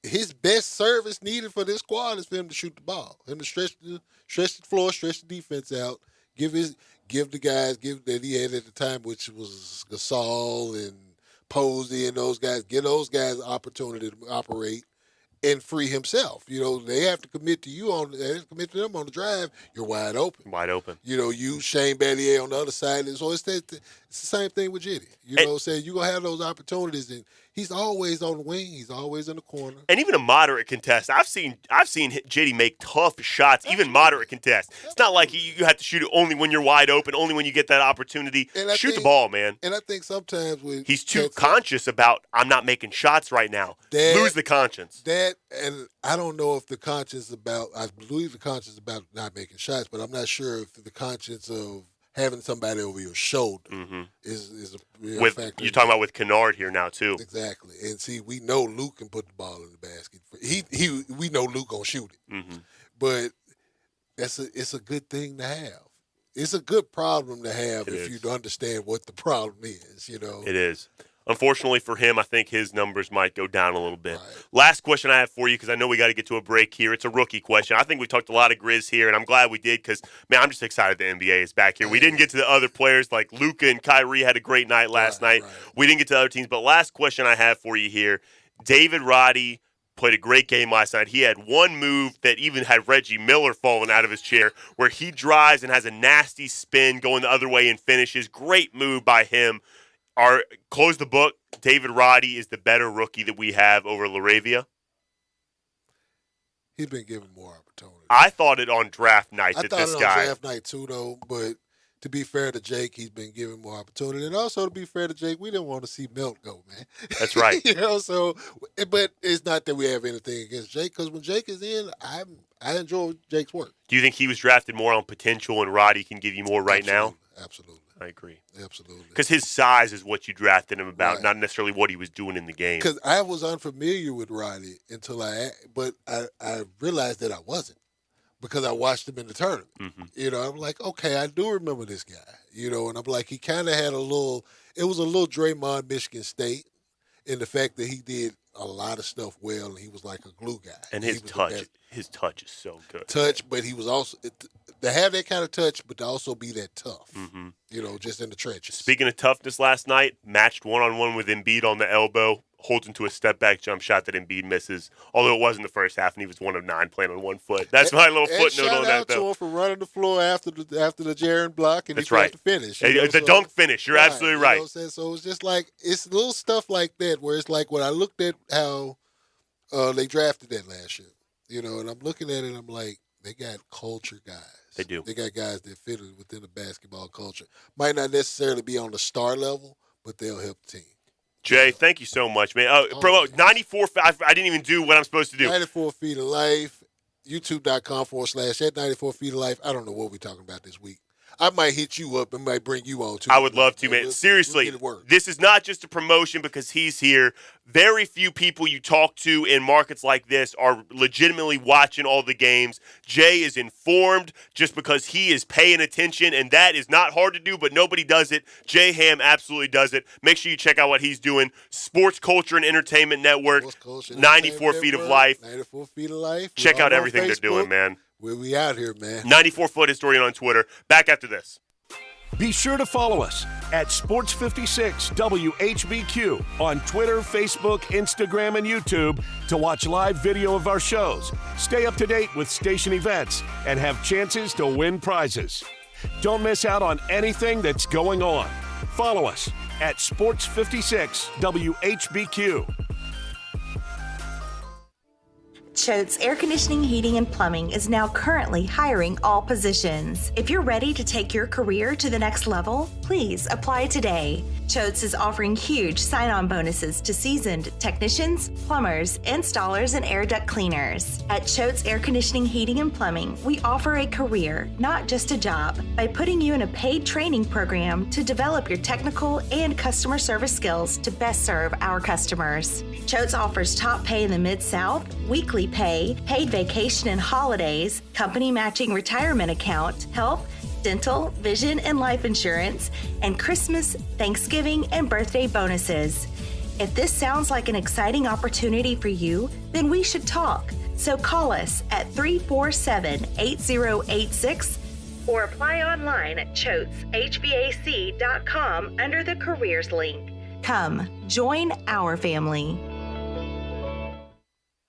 his best service needed for this squad is for him to shoot the ball. Him to stretch the floor, stretch the defense out, give the guys that he had at the time, which was Gasol and Posey and those guys, give those guys an opportunity to operate and free himself. You know, they have to commit to them on the drive. You're wide open. Wide open. You know, you Shane Battier on the other side. So it's It's the same thing with Jitty. You know what I'm saying? You're going to have those opportunities, and he's always on the wing. He's always in the corner. And even a moderate contest. I've seen Jitty make tough shots, even moderate contests. It's not like you have to shoot it only when you're wide open, only when you get that opportunity. Shoot the ball, man. And I think sometimes he's too conscious about, I'm not making shots right now. Lose the conscience. And I don't know if the conscience about, I believe the conscience about not making shots, but I'm not sure if the conscience of having somebody over your shoulder is a real factor. You're talking about with Kennard here now, too. Exactly. And see, we know Luke can put the ball in the basket. We know Luke going to shoot it. But it's a good thing to have. It's a good problem to have if you understand what the problem is, you know. It is. Unfortunately for him, I think his numbers might go down a little bit. Right. Last question I have for you, because I know we got to get to a break here. It's a rookie question. I think we talked a lot of Grizz here, and I'm glad we did because, man, I'm just excited the NBA is back here. We didn't get to the other players like Luka and Kyrie had a great night last night. Right. We didn't get to other teams. But last question I have for you here, David Roddy played a great game last night. He had one move that even had Reggie Miller falling out of his chair where he drives and has a nasty spin going the other way and finishes. Great move by him. Close the book. David Roddy is the better rookie that we have over LaRavia. He's been given more opportunity. I thought it on draft night that this guy. I thought it on draft night too, though. But to be fair to Jake, he's been given more opportunity. And also to be fair to Jake, we didn't want to see Milt go, man. That's right. So, but it's not that we have anything against Jake, because when Jake is in, I enjoy Jake's work. Do you think he was drafted more on potential and Roddy can give you more right now? Absolutely. I agree. Absolutely. Because his size is what you drafted him about, not necessarily what he was doing in the game. Because I was unfamiliar with Roddy until I realized that I wasn't, because I watched him in the tournament. You know, I'm like, okay, I do remember this guy. You know, and I'm like, he kind of had it was a little Draymond, Michigan State, in the fact that he did a lot of stuff well, and he was like a glue guy. And his touch is so good. But he was also to have that kind of touch, but to also be that tough. You know, just in the trenches. Speaking of toughness, last night matched 1-on-1 with Embiid on the elbow, holds into a step back jump shot that Embiid misses. Although it was in the first half, and he was 1 of 9 playing on 1 foot. That's my little footnote on that. Shout out to him for running the floor after the Jaren block, and that's he got to finish. The dunk finish. You're absolutely right. You know what I'm saying? So it's just like, it's little stuff like that where it's like when I looked at how they drafted that last year, you know, and I'm looking at it and I'm like, they got culture guys. They do. They got guys that fit within the basketball culture. Might not necessarily be on the star level, but they'll help the team. Jay, thank you so much, man. Bro, 94, I didn't even do what I'm supposed to do. 94 Feet of Life, youtube.com/@94feetoflife. I don't know what we're talking about this week. I might hit you up and might bring you on, too. I would love to, man. Seriously, this is not just a promotion because he's here. Very few people you talk to in markets like this are legitimately watching all the games. Jay is informed just because he is paying attention, and that is not hard to do, but nobody does it. Jay Ham absolutely does it. Make sure you check out what he's doing. Sports Culture and Entertainment Network, 94 Feet of Life. 94 Feet of Life. Check out everything they're doing, man. We out here, man. 94-foot historian on Twitter. Back after this. Be sure to follow us at Sports56 WHBQ on Twitter, Facebook, Instagram, and YouTube to watch live video of our shows, stay up to date with station events, and have chances to win prizes. Don't miss out on anything that's going on. Follow us at Sports56 WHBQ. Choate's Air Conditioning, Heating, and Plumbing is now currently hiring all positions. If you're ready to take your career to the next level, please apply today. Choate's is offering huge sign-on bonuses to seasoned technicians, plumbers, installers, and air duct cleaners. At Choate's Air Conditioning, Heating, and Plumbing, we offer a career, not just a job, by putting you in a paid training program to develop your technical and customer service skills to best serve our customers. Choate's offers top pay in the Mid-South, weekly pay, paid vacation and holidays, company matching retirement account, health, dental, vision, and life insurance, and Christmas, Thanksgiving, and birthday bonuses. If this sounds like an exciting opportunity for you, then we should talk. So call us at 347-8086 or apply online at ChoatesHVAC.com under the careers link. Come, join our family.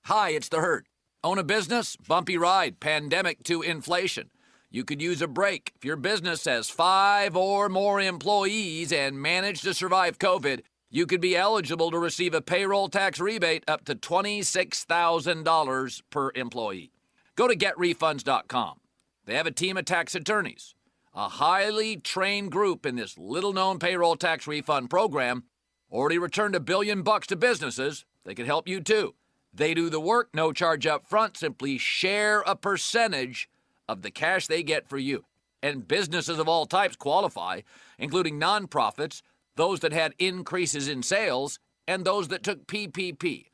Hi, it's The Hurt. Own a business? Bumpy ride. Pandemic to inflation. You could use a break. If your business has 5 or more employees and managed to survive COVID, you could be eligible to receive a payroll tax rebate up to $26,000 per employee. Go to getrefunds.com. They have a team of tax attorneys, a highly trained group in this little-known payroll tax refund program. Already returned $1 billion to businesses. They can help you too. They do the work, no charge up front. Simply share a percentage of the cash they get for you. And businesses of all types qualify, including nonprofits, those that had increases in sales, and those that took PPP.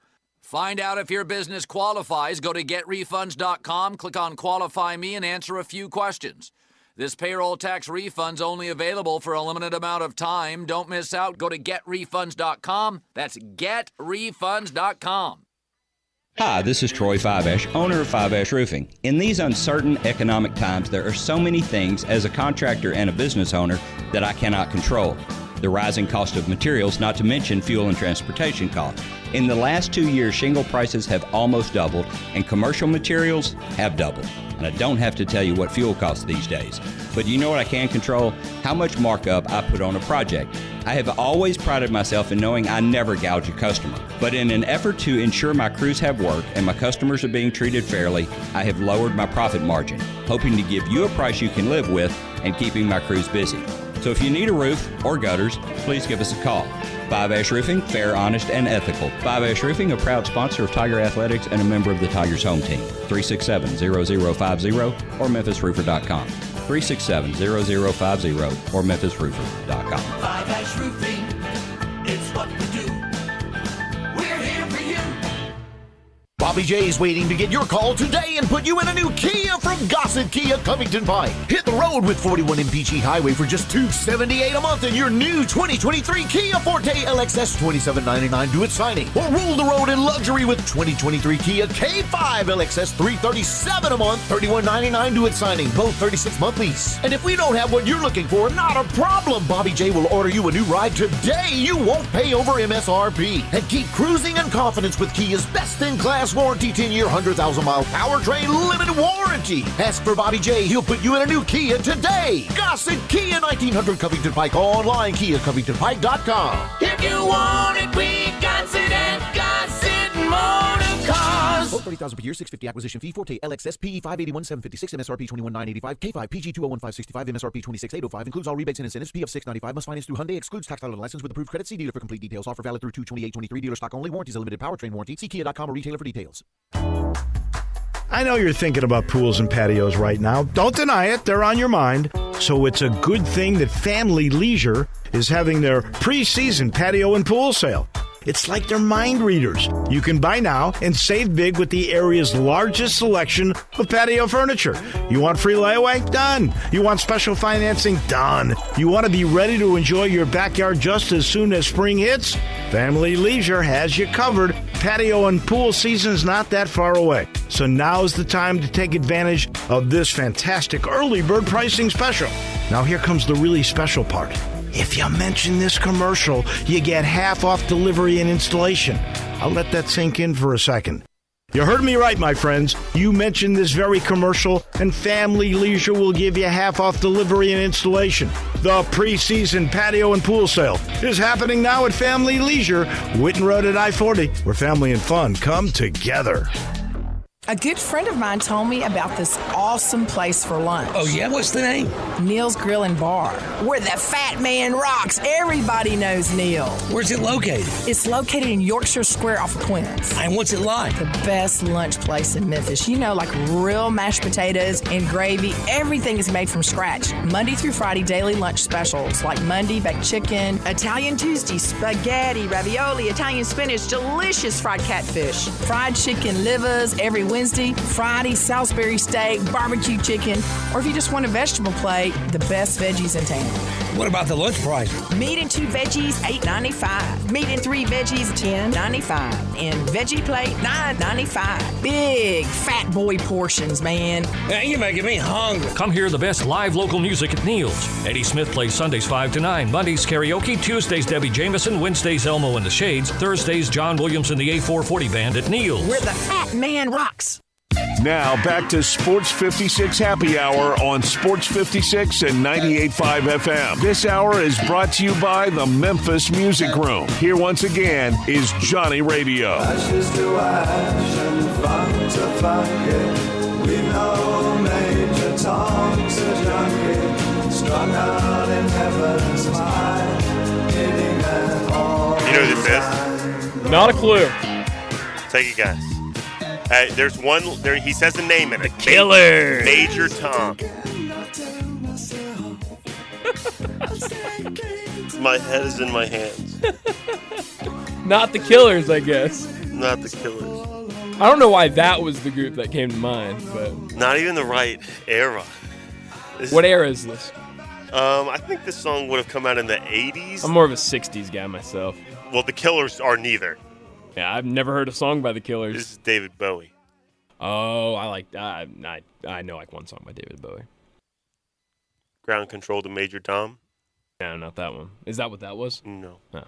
Find out if your business qualifies. Go to getrefunds.com, click on Qualify Me, and answer a few questions. This payroll tax refund's only available for a limited amount of time. Don't miss out. Go to getrefunds.com. That's getrefunds.com. Hi, this is Troy Fiveash, owner of Fiveash Roofing. In these uncertain economic times, there are so many things as a contractor and a business owner that I cannot control. The rising cost of materials, not to mention fuel and transportation costs. In the last 2 years, shingle prices have almost doubled and commercial materials have doubled. And I don't have to tell you what fuel costs these days. But you know what I can control? How much markup I put on a project. I have always prided myself in knowing I never gouge a customer. But in an effort to ensure my crews have work and my customers are being treated fairly, I have lowered my profit margin, hoping to give you a price you can live with and keeping my crews busy. So if you need a roof or gutters, please give us a call. Fiveash Roofing, fair, honest, and ethical. Fiveash Roofing, a proud sponsor of Tiger Athletics and a member of the Tigers home team. 367-0050 or memphisroofer.com. 367-0050 or memphisroofer.com. Fiveash Roofing, it's what we do. We're here for you. Bobby J is waiting to get your call today and put you in a new Kia from Gossett Kia Covington Pike. Hit the road with 41 MPG Highway for just $278 a month in your new 2023 Kia Forte LXS $27.99 due at signing. Or rule the road in luxury with 2023 Kia K5 LXS $337 a month, $31.99 due at signing, both 36-month lease. And if we don't have what you're looking for, not a problem. Bobby J will order you a new ride today. You won't pay over MSRP. And keep cruising in confidence with Kia's best-in-class warranty, 10-year, 100,000-mile powertrain limited warranty. Ask for Bobby J. He'll put you in a new Kia today. Gossett Kia, 1900 Covington Pike. Online, KiaCovingtonPike.com. If you want it, we got it at Gossett Motor Cars. Quote $30,000 per year, $650 acquisition fee. Forte LXS PE 581 756 MSRP 21985 K5 PG 201565 MSRP 26805 includes all rebates and incentives. PF 695 must finance through Hyundai. Excludes tax title and license with approved credit. See dealer for complete details. Offer valid through 2/28/23. Dealer stock only. Warranties a limited powertrain warranty. See Kia.com or retailer for details. I know you're thinking about pools and patios right now. Don't deny it. They're on your mind. So it's a good thing that Family Leisure is having their pre-season patio and pool sale. It's like they're mind readers. You can buy now and save big with the area's largest selection of patio furniture. You want free layaway? Done. You want special financing? Done. You want to be ready to enjoy your backyard just as soon as spring hits? Family Leisure has you covered. Patio and pool season's not that far away. So now's the time to take advantage of this fantastic early bird pricing special. Now here comes the really special part. If you mention this commercial, you get half off delivery and installation. I'll let that sink in for a second. You heard me right, my friends. You mentioned this very commercial, and Family Leisure will give you half off delivery and installation. The preseason patio and pool sale is happening now at Family Leisure, Whitten Road at I-40, where family and fun come together. A good friend of mine told me about this awesome place for lunch. Oh, yeah? What's the name? Neil's Grill and Bar, where the fat man rocks. Everybody knows Neil. Where's it located? It's located in Yorkshire Square off of Quince. And what's it like? The best lunch place in Memphis. You know, like real mashed potatoes and gravy. Everything is made from scratch. Monday through Friday, daily lunch specials like Monday baked chicken, Italian Tuesday, spaghetti, ravioli, Italian spinach, delicious fried catfish, fried chicken livers every Wednesday, Friday, Salisbury steak, barbecue chicken, or if you just want a vegetable plate, the best veggies in town. What about the lunch price? Meat and 2 veggies, $8.95. Meat and 3 veggies, $10.95. And veggie plate, $9.95. Big fat boy portions, man. Man, you're making me hungry. Come hear the best live local music at Neil's. Eddie Smith plays Sundays 5 to 9, Mondays karaoke, Tuesdays Debbie Jameson, Wednesdays Elmo and the Shades, Thursdays John Williams and the A440 Band at Neil's. Where the fat man rocks. Now back to Sports 56 Happy Hour on Sports 56 and 98.5 FM. This hour is brought to you by the Memphis Music Room. Here once again is Johnny Radio. Ashes to ash and funk to funk it. We know Major Tom's a junkie, strung out in heaven's mind, hitting an all. You know who this is? Not a clue. Take a guess. There's one. There, he says a name in it. Killers. Major Tom. My head is in my hands. Not the Killers, I guess. Not the Killers. I don't know why that was the group that came to mind, but Not even the right era. What era is this? I think this song would have come out in the 80s. I'm more of a 60s guy myself. Well, the Killers are neither. Yeah, I've never heard a song by the Killers. This is David Bowie. Oh, I know like one song by David Bowie. Ground Control to Major Tom. No, not that one. Is that what that was? No. No.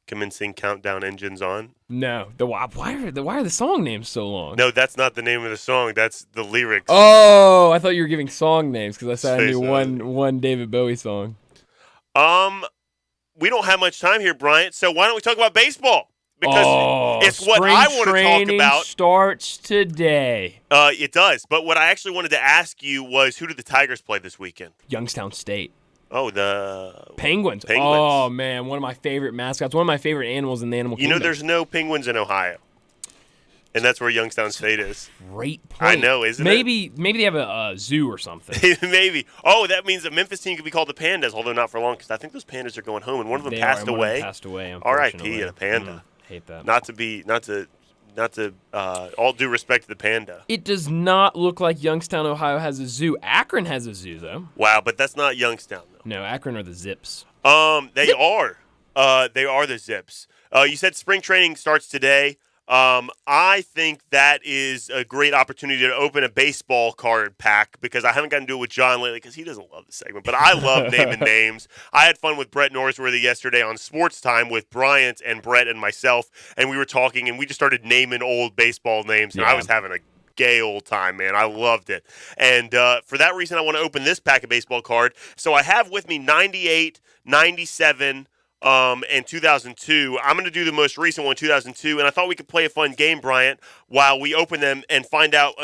Commencing Countdown Engines On. No. Why are the song names so long? No, that's not the name of the song. That's the lyrics. Oh, I thought you were giving song names because I said I Say knew so. one David Bowie song. We don't have much time here, Bryant, so why don't we talk about baseball? Because it's what spring I want to talk training about. Starts today. It does. But what I actually wanted to ask you was, who did the Tigers play this weekend? Youngstown State. Oh, the Penguins. Penguins. Oh, man, one of my favorite mascots, one of my favorite animals in the animal You know, kingdom. there's no penguins in Ohio. And that's where Youngstown State is. Great point. I know, isn't Maybe they have a zoo or something. it? Maybe. Oh, that means the Memphis team could be called the Pandas, although not for long, because I think those Pandas are going home, and one of them They passed are, and one of them away. passed away, R.I.P. unfortunately. a panda. Hate that. Not to all due respect to the panda. It does not look like Youngstown, Ohio has a zoo. Akron has a zoo, though. Wow, but that's not Youngstown, though. No, Akron are the Zips. They are. They are the Zips. You said spring training starts today. I think that is a great opportunity to open a baseball card pack because I haven't gotten to do it with John lately because he doesn't love the segment. But I love naming names. I had fun with Brett Norsworthy yesterday on Sports Time with Bryant and Brett and myself, and we were talking, and we just started naming old baseball names, and I was having a gay old time, man. I loved it. And for that reason, I want to open this pack of baseball card. So I have with me 98, 97, and 2002. I'm going to do the most recent one, 2002, and I thought we could play a fun game, Bryant, while we open them and find out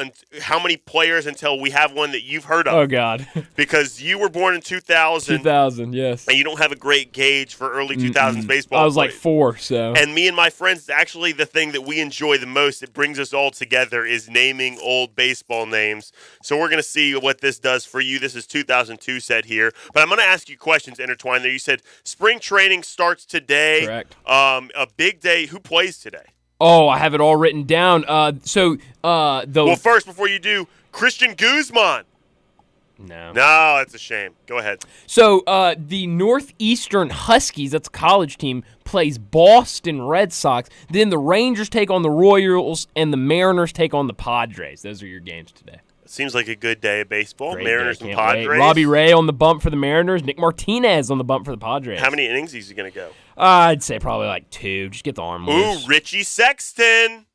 how many players until we have one that you've heard of. Oh, God. Because you were born in 2000. 2000, yes. And you don't have a great gauge for early 2000s baseball. I was like 4, so. And me and my friends, actually the thing that we enjoy the most, it brings us all together, is naming old baseball names. So we're going to see what this does for you. This is 2002 set here. But I'm going to ask you questions intertwined there. You said spring training starts today. Correct. A big day. Who plays today? Oh, I have it all written down. Well, first, before you do, Christian Guzman. No, that's a shame. Go ahead. So the Northeastern Huskies, that's a college team, plays Boston Red Sox. Then the Rangers take on the Royals, and the Mariners take on the Padres. Those are your games today. Seems like a good day of baseball. Great Mariners day, and can't Padres. wait. Robbie Ray on the bump for the Mariners. Nick Martinez on the bump for the Padres. How many innings is he going to go? I'd say probably like 2. Just get the arm loose. Ooh, Richie Sexton.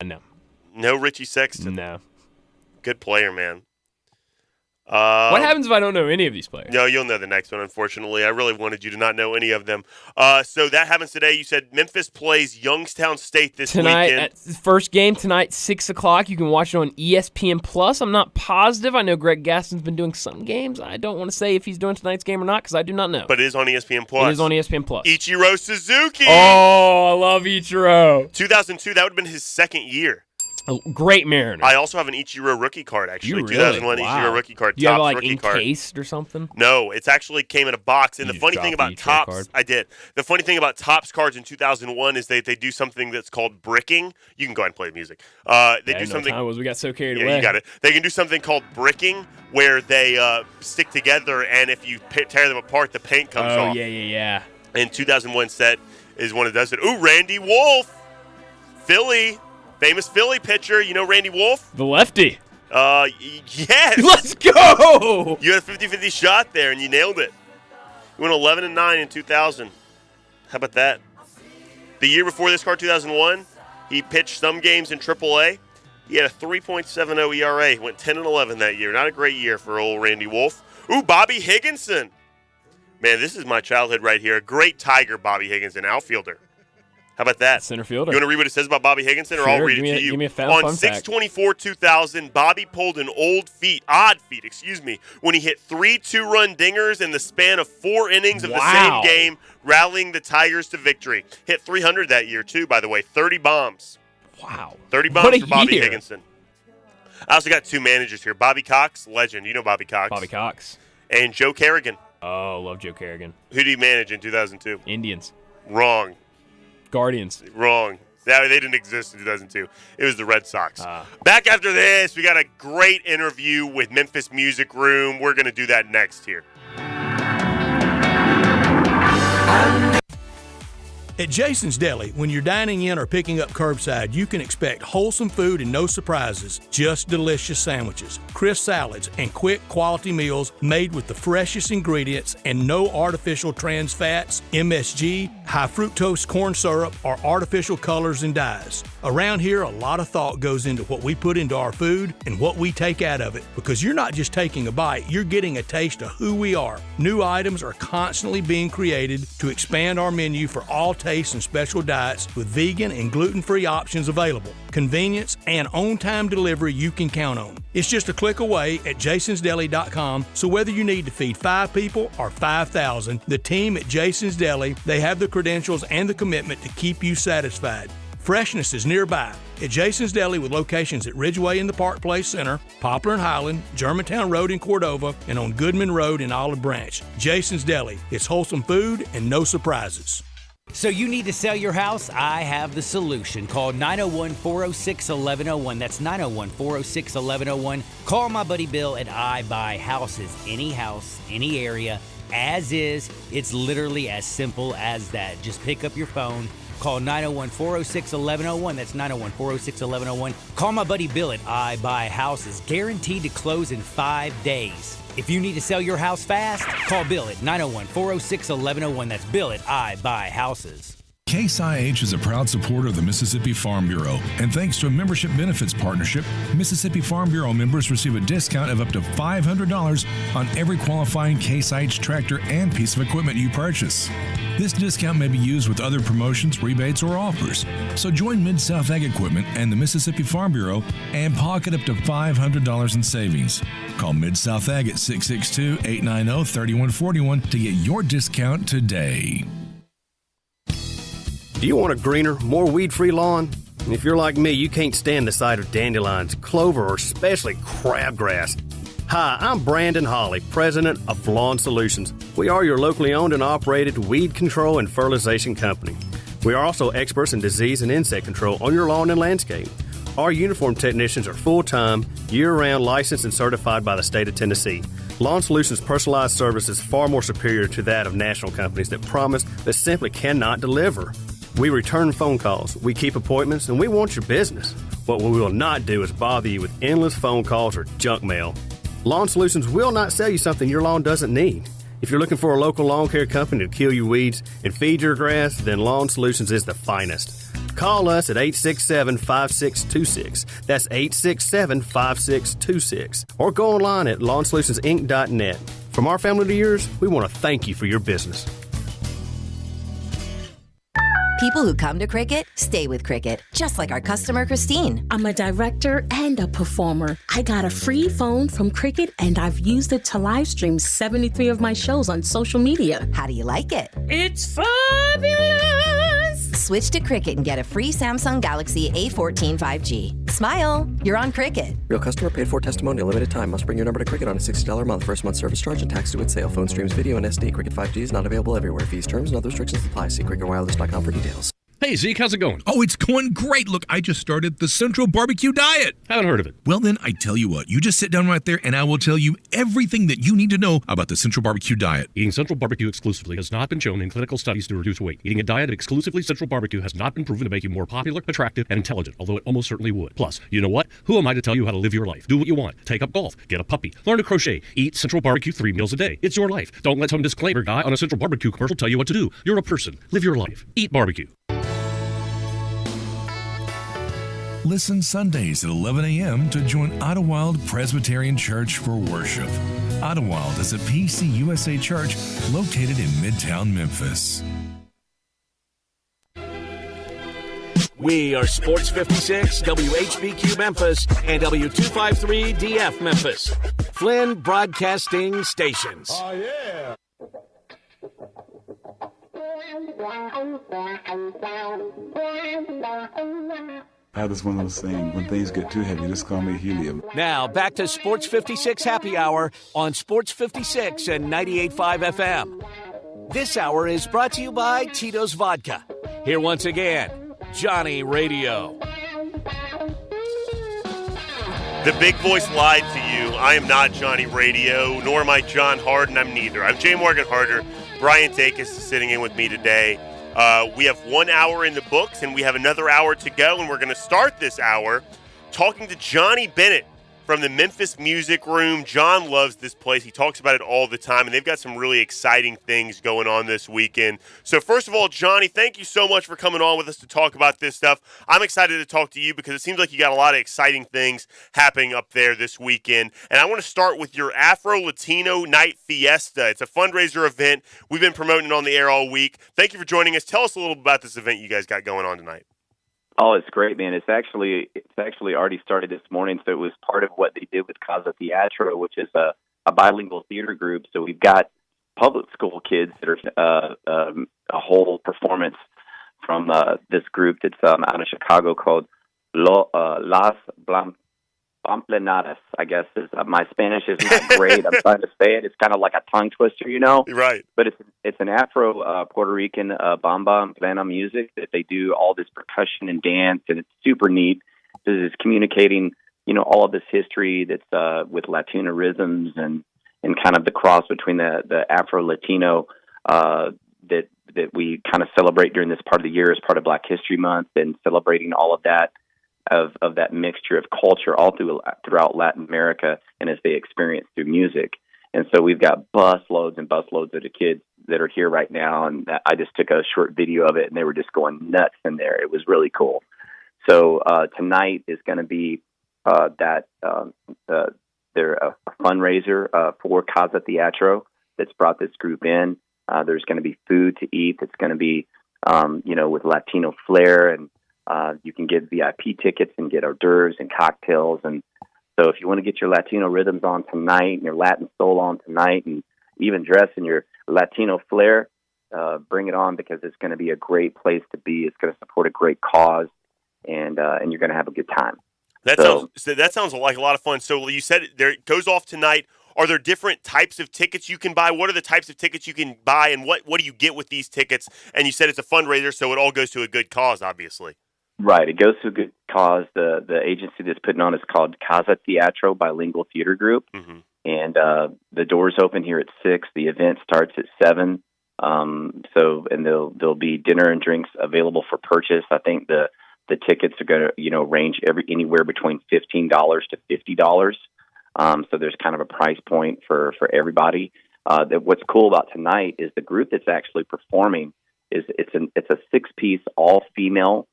No. No Richie Sexton. No. Good player, man. What happens if I don't know any of these players? No, you'll know the next one, unfortunately. I really wanted you to not know any of them. So that happens today. You said Memphis plays Youngstown State this weekend. First game tonight, 6 o'clock. You can watch it on ESPN Plus. I'm not positive. I know Greg Gaston's been doing some games. I don't want to say if he's doing tonight's game or not because I do not know. But it is on ESPN Plus. It is on ESPN Plus. Ichiro Suzuki. Oh, I love Ichiro. 2002, that would have been his second year. A great Mariner. I also have an Ichiro rookie card, actually. You really? 2001 Wow. Ichiro rookie card. Do you have it Topps like rookie card. encased or something? No, it's actually came in a box. And You the funny just thing dropped about the Ichiro Topps, card? I did. The funny thing about Topps cards in 2001 is they do something that's called bricking. You can go ahead and play the music. They do something. Time was we got so carried Yeah, away. you got it. They can do something called bricking, where they stick together, and if you tear them apart, the paint comes off. Oh, yeah. And 2001 set is one that does it. Ooh, Randy Wolf, Philly. Famous Philly pitcher. You know Randy Wolf? The lefty. Yes. Let's go. You had a 50-50 shot there, and you nailed it. You went 11-9 in 2000. How about that? The year before this card, 2001, he pitched some games in AAA. He had a 3.70 ERA. Went 10-11 that year. Not a great year for old Randy Wolf. Ooh, Bobby Higginson. Man, this is my childhood right here. A great Tiger, Bobby Higginson, outfielder. How about that? Center fielder. You want to read what it says about Bobby Higginson, or Sure, I'll read it to you? Give me a fun On fact. 6/24/2000, Bobby pulled an odd feat, when he hit 3 two-run dingers in the span of 4 innings of the same game, rallying the Tigers to victory. Hit 300 that year, too, by the way. 30 bombs. Wow. 30 What bombs a for Bobby year. Higginson. I also got 2 managers here. Bobby Cox, legend. You know Bobby Cox. Bobby Cox. And Joe Kerrigan. Oh, love Joe Kerrigan. Who did he manage in 2002? Indians. Wrong. Guardians. Wrong. They didn't exist in 2002. It was the Red Sox. Back after this, we got a great interview with Memphis Music Room. We're going to do that next here. At Jason's Deli, when you're dining in or picking up curbside, you can expect wholesome food and no surprises, just delicious sandwiches, crisp salads, and quick quality meals made with the freshest ingredients and no artificial trans fats, MSG, high fructose corn syrup, or artificial colors and dyes. Around here, a lot of thought goes into what we put into our food and what we take out of it, because you're not just taking a bite, you're getting a taste of who we are. New items are constantly being created to expand our menu for all tastes and special diets with vegan and gluten-free options available. Convenience and on-time delivery you can count on. It's just a click away at jasonsdeli.com, so whether you need to feed 5 people or 5,000, the team at Jason's Deli, they have the credentials and the commitment to keep you satisfied. Freshness is nearby at Jason's Deli with locations at Ridgeway in the Park Place Center, Poplar and Highland, Germantown Road in Cordova, and on Goodman Road in Olive Branch. Jason's Deli. It's wholesome food and no surprises. So you need to sell your house? I have the solution. Call 901-406-1101. That's 901-406-1101. Call my buddy Bill at I Buy Houses. Any house, any area, as is. It's literally as simple as that. Just pick up your phone. Call 901-406-1101. That's 901-406-1101. Call my buddy Bill at I Buy Houses. Guaranteed to close in 5 days. If you need to sell your house fast, call Bill at 901-406-1101. That's Bill at I Buy Houses. Case IH is a proud supporter of the Mississippi Farm Bureau, and thanks to a membership benefits partnership, Mississippi Farm Bureau members receive a discount of up to $500 on every qualifying Case IH tractor and piece of equipment you purchase. This discount may be used with other promotions, rebates, or offers. So join Mid-South Ag Equipment and the Mississippi Farm Bureau and pocket up to $500 in savings. Call Mid-South Ag at 662-890-3141 to get your discount today. Do you want a greener, more weed-free lawn? If you're like me, you can't stand the sight of dandelions, clover, or especially crabgrass. Hi, I'm Brandon Hawley, president of Lawn Solutions. We are your locally owned and operated weed control and fertilization company. We are also experts in disease and insect control on your lawn and landscape. Our uniformed technicians are full-time, year-round licensed and certified by the state of Tennessee. Lawn Solutions' personalized service is far more superior to that of national companies that promise but simply cannot deliver. We return phone calls, we keep appointments, and we want your business. What we will not do is bother you with endless phone calls or junk mail. Lawn Solutions will not sell you something your lawn doesn't need. If you're looking for a local lawn care company to kill your weeds and feed your grass, then Lawn Solutions is the finest. Call us at 867-5626. That's 867-5626. Or go online at LawnSolutionsInc.net. From our family to yours, we want to thank you for your business. People who come to Cricket stay with Cricket, just like our customer Christine. I'm a director and a performer. I got a free phone from Cricket and I've used it to live stream 73 of my shows on social media. How do you like it? It's fabulous! Switch to Cricket and get a free Samsung Galaxy A14 5G. Smile, you're on Cricket. Real customer paid for testimonial, limited time. Must bring your number to Cricket on a $60 a month first month service charge and tax to its sale. Phone streams video and SD. Cricket 5G is not available everywhere. Fees, terms, and other restrictions apply. See cricketwireless.com for details. Hey, Zeke, how's it going? Oh, it's going great. Look, I just started the Central Barbecue Diet. Haven't heard of it. Well, then, I tell you what. You just sit down right there, and I will tell you everything that you need to know about the Central Barbecue Diet. Eating Central Barbecue exclusively has not been shown in clinical studies to reduce weight. Eating a diet of exclusively Central Barbecue has not been proven to make you more popular, attractive, and intelligent, although it almost certainly would. Plus, you know what? Who am I to tell you how to live your life? Do what you want. Take up golf. Get a puppy. Learn to crochet. Eat Central Barbecue 3 meals a day. It's your life. Don't let some disclaimer guy on a Central Barbecue commercial tell you what to do. You're a person. Live your life. Eat barbecue. Listen Sundays at 11 a.m. to join Idlewild Presbyterian Church for worship. Idlewild is a PCUSA church located in Midtown Memphis. We are Sports 56, WHBQ Memphis, and W253DF Memphis. Flynn Broadcasting Stations. Oh, yeah. How does one of those things, when things get too heavy, just call me helium. Now, back to Sports 56 Happy Hour on Sports 56 and 98.5 FM. This hour is brought to you by Tito's Vodka. Here once again, Johnny Radio. The big voice lied to you. I am not Johnny Radio, nor am I John Harden. I'm neither. I'm J. Morgan Harder. Brian Dacus is sitting in with me today. We have 1 hour in the books, and we have another hour to go, and we're going to start this hour talking to Johnny Bennett from the Memphis Music Room. John loves this place. He talks about it all the time, and they've got some really exciting things going on this weekend. So first of all, Johnny, thank you so much for coming on with us to talk about this stuff. I'm excited to talk to you because it seems like you got a lot of exciting things happening up there this weekend. And I want to start with your Afro-Latino Night Fiesta. It's a fundraiser event. We've been promoting it on the air all week. Thank you for joining us. Tell us a little bit about this event you guys got going on tonight. Oh, it's great, man. It's actually already started this morning, so it was part of what they did with Casa Teatro, which is a bilingual theater group. So we've got public school kids that are a whole performance from this group that's out of Chicago called Las Pamplinadas, I guess. My Spanish is not great. I'm trying to say it. It's kind of like a tongue twister, you know? Right. But it's an Afro Puerto Rican bamba and plena music that they do all this percussion and dance, and it's super neat because it's communicating, you know, all of this history that's with Latino rhythms and kind of the cross between the Afro-Latino that we kind of celebrate during this part of the year as part of Black History Month, and celebrating all of that. Of that mixture of culture all throughout Latin America, and as they experience through music. And so we've got busloads and busloads of the kids that are here right now, and I just took a short video of it, and they were just going nuts in there. It was really cool. So tonight is going to be they're a fundraiser for Casa Teatro that's brought this group in. There's going to be food to eat. It's going to be, with Latino flair, and you can get VIP tickets and get hors d'oeuvres and cocktails. And so if you want to get your Latino rhythms on tonight and your Latin soul on tonight, and even dress in your Latino flair, bring it on, because it's going to be a great place to be. It's going to support a great cause, and you're going to have a good time. That sounds like a lot of fun. So you said it goes off tonight. Are there different types of tickets you can buy? What are the types of tickets you can buy, and what do you get with these tickets? And you said it's a fundraiser, so it all goes to a good cause, obviously. Right. It goes to a good cause. The agency that's putting on is called Casa Teatro Bilingual Theater Group. Mm-hmm. And the doors open here at 6. The event starts at 7. And there'll be dinner and drinks available for purchase. I think the tickets are going to, range anywhere between $15 to $50. So there's kind of a price point for everybody. What's cool about tonight is the group that's actually performing is it's a 6-piece all-female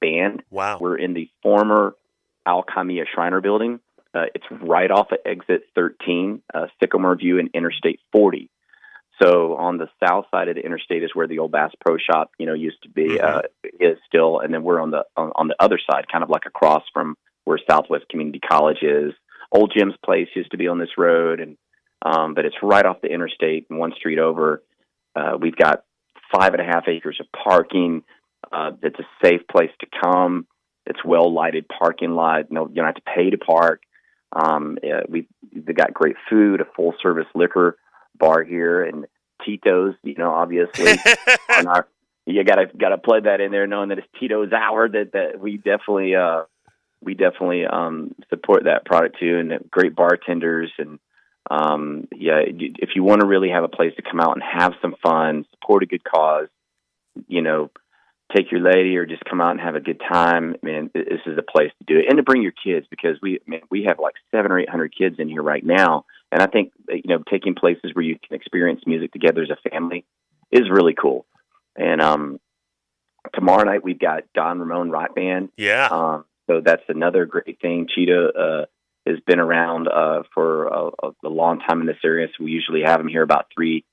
band. Wow. We're in the former Alcamia Shriner building. It's right off of exit 13, Sycamore View and Interstate 40. So on the south side of the interstate is where the old Bass Pro Shop, used to be, is still. And then we're on the other side, kind of like across from where Southwest Community College is. Old Jim's Place used to be on this road, and but it's right off the interstate and one street over. We've got 5.5 acres of parking. It's a safe place to come. It's well-lighted parking lot. No, you don't have to pay to park. They got great food, a full-service liquor bar here, and Tito's. Obviously, you gotta plug that in there, knowing that it's Tito's hour. That we definitely support that product too, and great bartenders. And if you want to really have a place to come out and have some fun, support a good cause, take your lady or just come out and have a good time, man, this is a place to do it. And to bring your kids, because we have like 700 or 800 kids in here right now. And I think, taking places where you can experience music together as a family is really cool. And tomorrow night we've got Don Ramon Rock Band. Yeah. so that's another great thing. Cheetah has been around for a long time in this area, so we usually have them here about three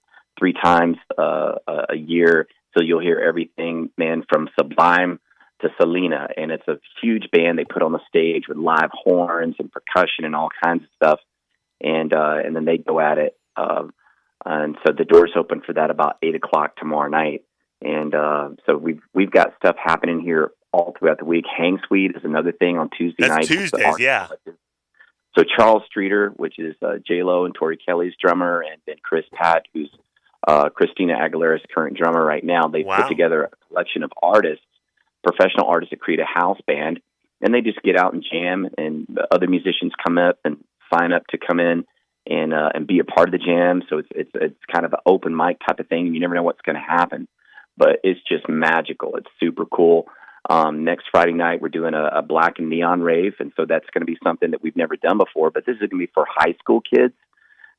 times a year. So you'll hear everything, man, from Sublime to Selena, and it's a huge band they put on the stage with live horns and percussion and all kinds of stuff, and then they go at it. And so the doors open for that about 8:00 tomorrow night, and so we've got stuff happening here all throughout the week. Hang Suite is another thing on Tuesday nights. Tuesdays, yeah. So Charles Streeter, which is J-Lo and Tori Kelly's drummer, and then Chris Pat, who's Christina Aguilera's current drummer right now, they put together a collection of artists, professional artists that create a house band, and they just get out and jam, and other musicians come up and sign up to come in and be a part of the jam. So it's kind of an open mic type of thing. You never know what's going to happen, but it's just magical. It's super cool. Next Friday night, we're doing a black and neon rave, and so that's going to be something that we've never done before, but this is going to be for high school kids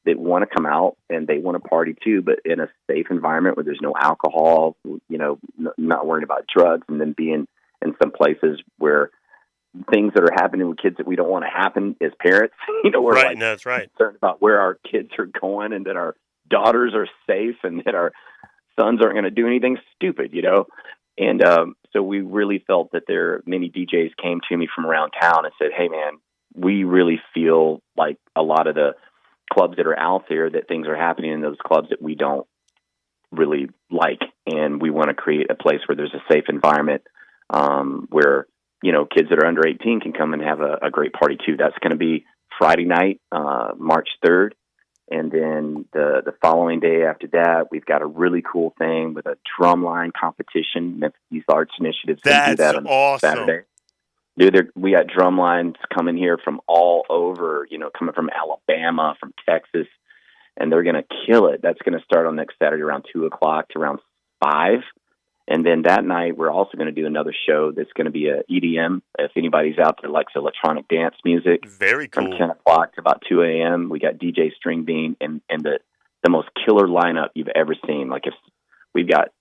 that want to come out and they want to party too, but in a safe environment where there's no alcohol, not worrying about drugs, and then being in some places where things that are happening with kids that we don't want to happen as parents, we're that's right. concerned about where our kids are going and that our daughters are safe and that our sons aren't going to do anything stupid, And so we really felt that many DJs came to me from around town and said, hey, man, we really feel like a lot of the clubs that are out there, that things are happening in those clubs that we don't really like. And we want to create a place where there's a safe environment where, kids that are under 18 can come and have a great party too. That's going to be Friday night, March 3rd. And then the following day after that, we've got a really cool thing with a drumline competition. Memphis Youth Arts Initiative. That's do that on awesome. Saturday. Dude, we got drum lines coming here from all over, coming from Alabama, from Texas, and they're going to kill it. That's going to start on next Saturday around 2:00 to around 5. And then that night, we're also going to do another show that's going to be a EDM. If anybody's out there likes electronic dance music. Very cool. From 10:00 to about 2 a.m., we got DJ String Bean and the most killer lineup you've ever seen. Like, if we've got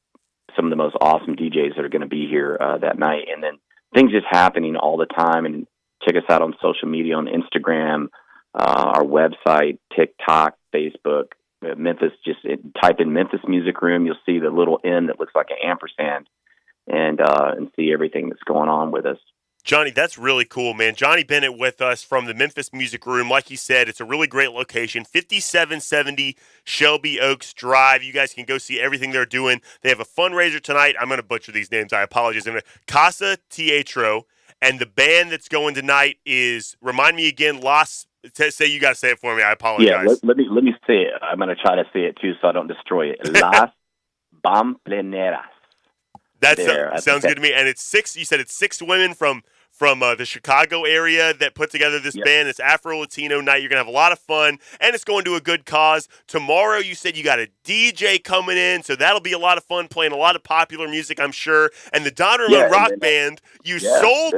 some of the most awesome DJs that are going to be here that night. And then things just happening all the time. And check us out on social media, on Instagram, our website, TikTok, Facebook. Memphis, just type in Memphis Music Room. You'll see the little N that looks like an ampersand, and see everything that's going on with us. Johnny, that's really cool, man. Johnny Bennett with us from the Memphis Music Room. Like you said, it's a really great location, 5770 Shelby Oaks Drive. You guys can go see everything they're doing. They have a fundraiser tonight. I'm going to butcher these names. I apologize. Casa Teatro, and the band that's going tonight is, remind me again, say you got to say it for me. I apologize. Yeah, let me say it. I'm going to try to say it too so I don't destroy it. Las Bombleneras. That sounds good to me. And it's 6. You said it's 6 women from the Chicago area that put together this band. It's Afro-Latino night. You're going to have a lot of fun, and it's going to a good cause. Tomorrow, you said you got a DJ coming in, so that'll be a lot of fun, playing a lot of popular music, I'm sure. And the Don Ramon Rock Band, you sold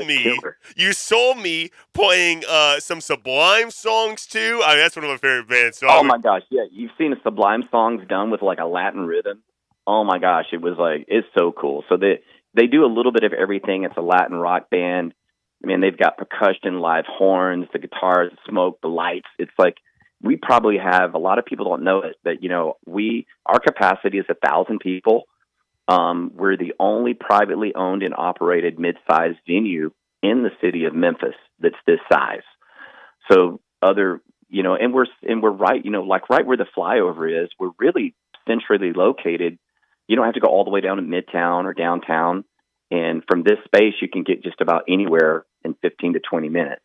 me playing some Sublime songs, too. I mean, that's one of my favorite bands. So my gosh, yeah. You've seen the Sublime songs done with, like, a Latin rhythm. Oh, my gosh, it's so cool. So they do a little bit of everything. It's a Latin rock band. I mean, they've got percussion, live horns, the guitars, the smoke, the lights. It's like we probably have, a lot of people don't know it, but, our capacity is 1,000 people. We're the only privately owned and operated mid-sized venue in the city of Memphis that's this size. So and we're right, like right where the flyover is, we're really centrally located. You don't have to go all the way down to Midtown or downtown. And from this space, you can get just about anywhere in 15 to 20 minutes.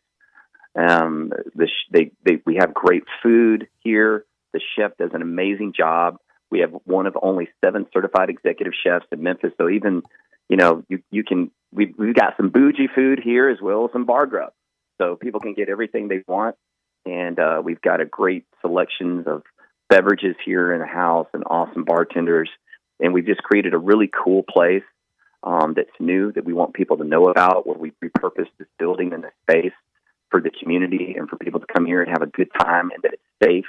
We have great food here. The chef does an amazing job. We have one of only 7 certified executive chefs in Memphis. So even, we've got some bougie food here as well as some bar grub. So people can get everything they want. And we've got a great selection of beverages here in the house and awesome bartenders. And we've just created a really cool place that's new, that we want people to know about, where we repurposed this building and this space for the community and for people to come here and have a good time, and that it's safe.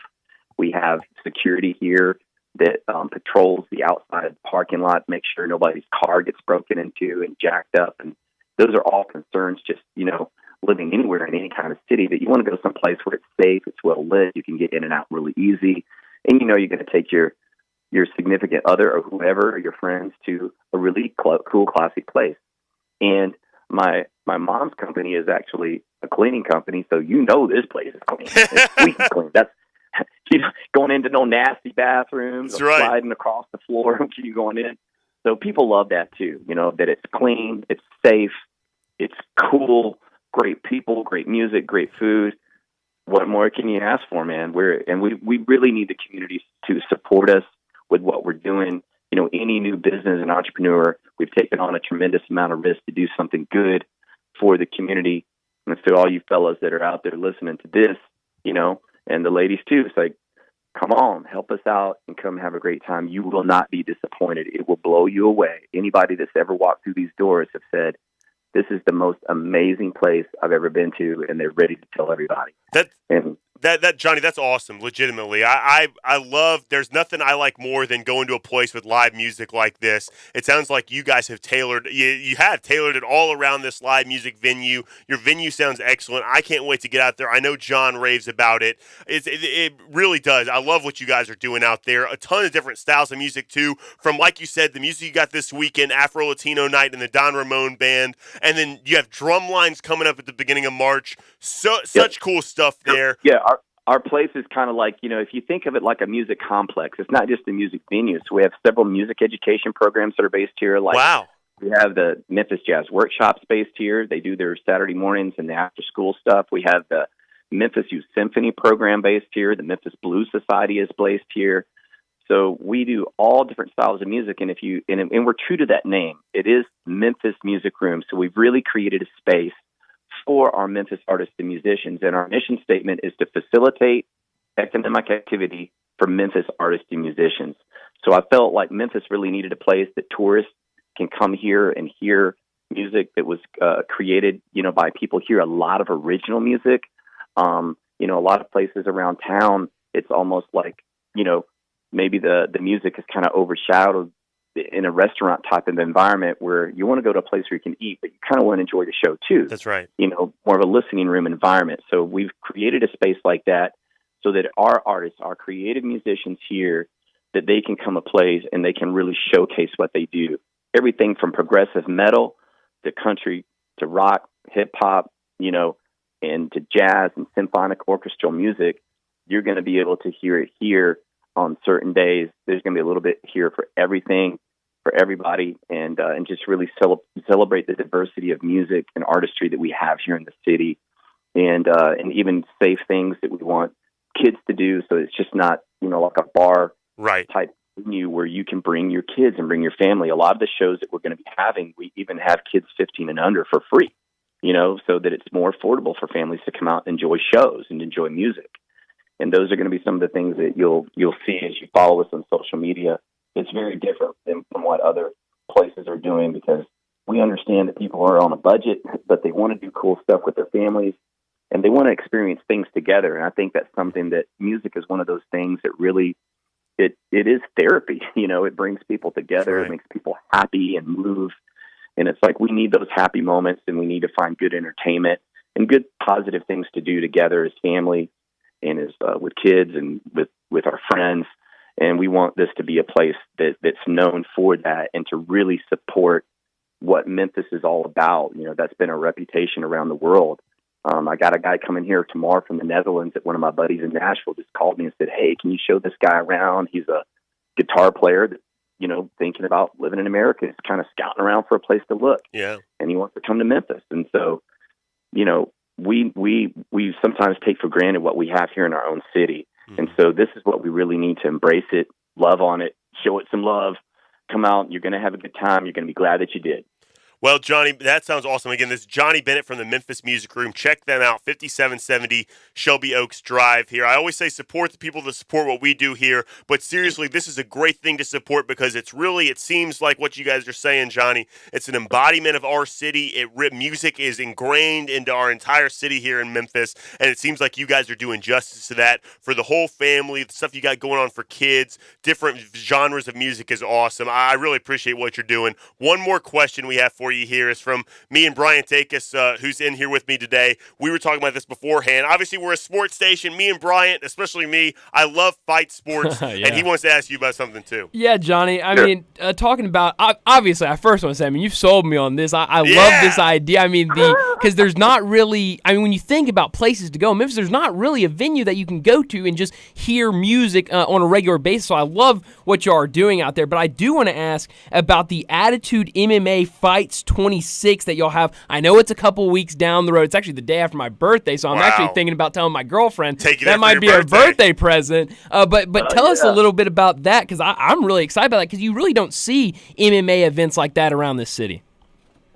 We have security here that patrols the outside parking lot, make sure nobody's car gets broken into and jacked up. And those are all concerns just, living anywhere in any kind of city, that you want to go someplace where it's safe, it's well lit, you can get in and out really easy. And you're going to take your significant other or whoever, or your friends, to a really cool, classy place. And my mom's company is actually a cleaning company, so this place is clean. It's squeaky clean. That's going into no nasty bathrooms. That's or right. Sliding across the floor when you going in. So people love that too. That it's clean, it's safe, it's cool, great people, great music, great food. What more can you ask for, man? We really need the community to support us with what we're doing. Any new business and entrepreneur, we've taken on a tremendous amount of risk to do something good for the community. And so all you fellas that are out there listening to this, and the ladies too, it's like, come on, help us out and come have a great time. You will not be disappointed. It will blow you away. Anybody that's ever walked through these doors have said, this is the most amazing place I've ever been to, and they're ready to tell everybody. That Johnny, that's awesome. Legitimately, I love. There's nothing I like more than going to a place with live music like this. It sounds like you guys have tailored. You have tailored it all around this live music venue. Your venue sounds excellent. I can't wait to get out there. I know John raves about it. It really does. I love what you guys are doing out there. A ton of different styles of music too. From, like you said, the music you got this weekend, Afro Latino Night and the Don Ramon Band, and then you have drum lines coming up at the beginning of March. Such cool stuff there. Yeah. Our place is kind of like, if you think of it like a music complex, it's not just a music venue. So we have several music education programs that are based here. Like, wow. We have the Memphis Jazz Workshops based here. They do their Saturday mornings and the after-school stuff. We have the Memphis Youth Symphony program based here. The Memphis Blues Society is based here. So we do all different styles of music, and and we're true to that name. It is Memphis Music Room. So we've really created a space for our Memphis artists and musicians. And our mission statement is to facilitate economic activity for Memphis artists and musicians. So I felt like Memphis really needed a place that tourists can come here and hear music that was created, by people here, a lot of original music. A lot of places around town, it's almost like, maybe the music is kind of overshadowed in a restaurant type of environment where you want to go to a place where you can eat, but you kind of want to enjoy the show too. That's right. More of a listening room environment. So we've created a space like that so that our artists, our creative musicians here, that they can come a place and they can really showcase what they do. Everything from progressive metal to country to rock, hip hop, and to jazz and symphonic orchestral music. You're going to be able to hear it here on certain days. There's going to be a little bit here for everything, for everybody, and just really celebrate the diversity of music and artistry that we have here in the city, and even safe things that we want kids to do. So it's just not, like a bar type venue where you can bring your kids and bring your family. A lot of the shows that we're going to be having, we even have kids 15 and under for free, so that it's more affordable for families to come out and enjoy shows and enjoy music. And those are going to be some of the things that you'll see as you follow us on social media. It's very different from what other places are doing, because we understand that people are on a budget, but they want to do cool stuff with their families, and they want to experience things together. And I think that's something that music is one of those things that really, it is therapy. It brings people together. Right. It makes people happy and move. And it's like we need those happy moments, and we need to find good entertainment and good positive things to do together as family and as with kids and with our friends. And we want this to be a place that's known for that, and to really support what Memphis is all about. That's been a reputation around the world. I got a guy coming here tomorrow from the Netherlands that one of my buddies in Nashville just called me and said, "Hey, can you show this guy around? He's a guitar player that, thinking about living in America. He's kind of scouting around for a place to look. Yeah. And he wants to come to Memphis." And so, we sometimes take for granted what we have here in our own city. Mm-hmm. And so this is what we really need to embrace it, love on it, show it some love, come out. You're going to have a good time. You're going to be glad that you did. Well, Johnny, that sounds awesome. Again, this is Johnny Bennett from the Memphis Music Room. Check them out, 5770 Shelby Oaks Drive here. I always say support the people that support what we do here, but seriously, this is a great thing to support, because it seems like what you guys are saying, Johnny, it's an embodiment of our city. Music is ingrained into our entire city here in Memphis, and it seems like you guys are doing justice to that for the whole family. The stuff you got going on for kids, different genres of music is awesome. I really appreciate what you're doing. One more question we have for for you here is from me and Brian Takis, who's in here with me today. We were talking about this beforehand. Obviously, we're a sports station. Me and Bryant, especially me, I love fight sports, Yeah. and he wants to ask you about something too. Yeah, Johnny. I mean, talking about obviously, I first want to say, I mean, you've sold me on this. I love this idea. I mean, because there's not really. I mean, when you think about places to go in Memphis, there's not really a venue that you can go to and just hear music on a regular basis. So I love what you are doing out there. But I do want to ask about the Attitude MMA Fights 26 that y'all have. I know it's a couple weeks down the road. It's actually the day after my birthday, so I'm actually thinking about telling my girlfriend that might be a birthday present. But tell us a little bit about that, because I'm really excited about that, because you really don't see MMA events like that around this city.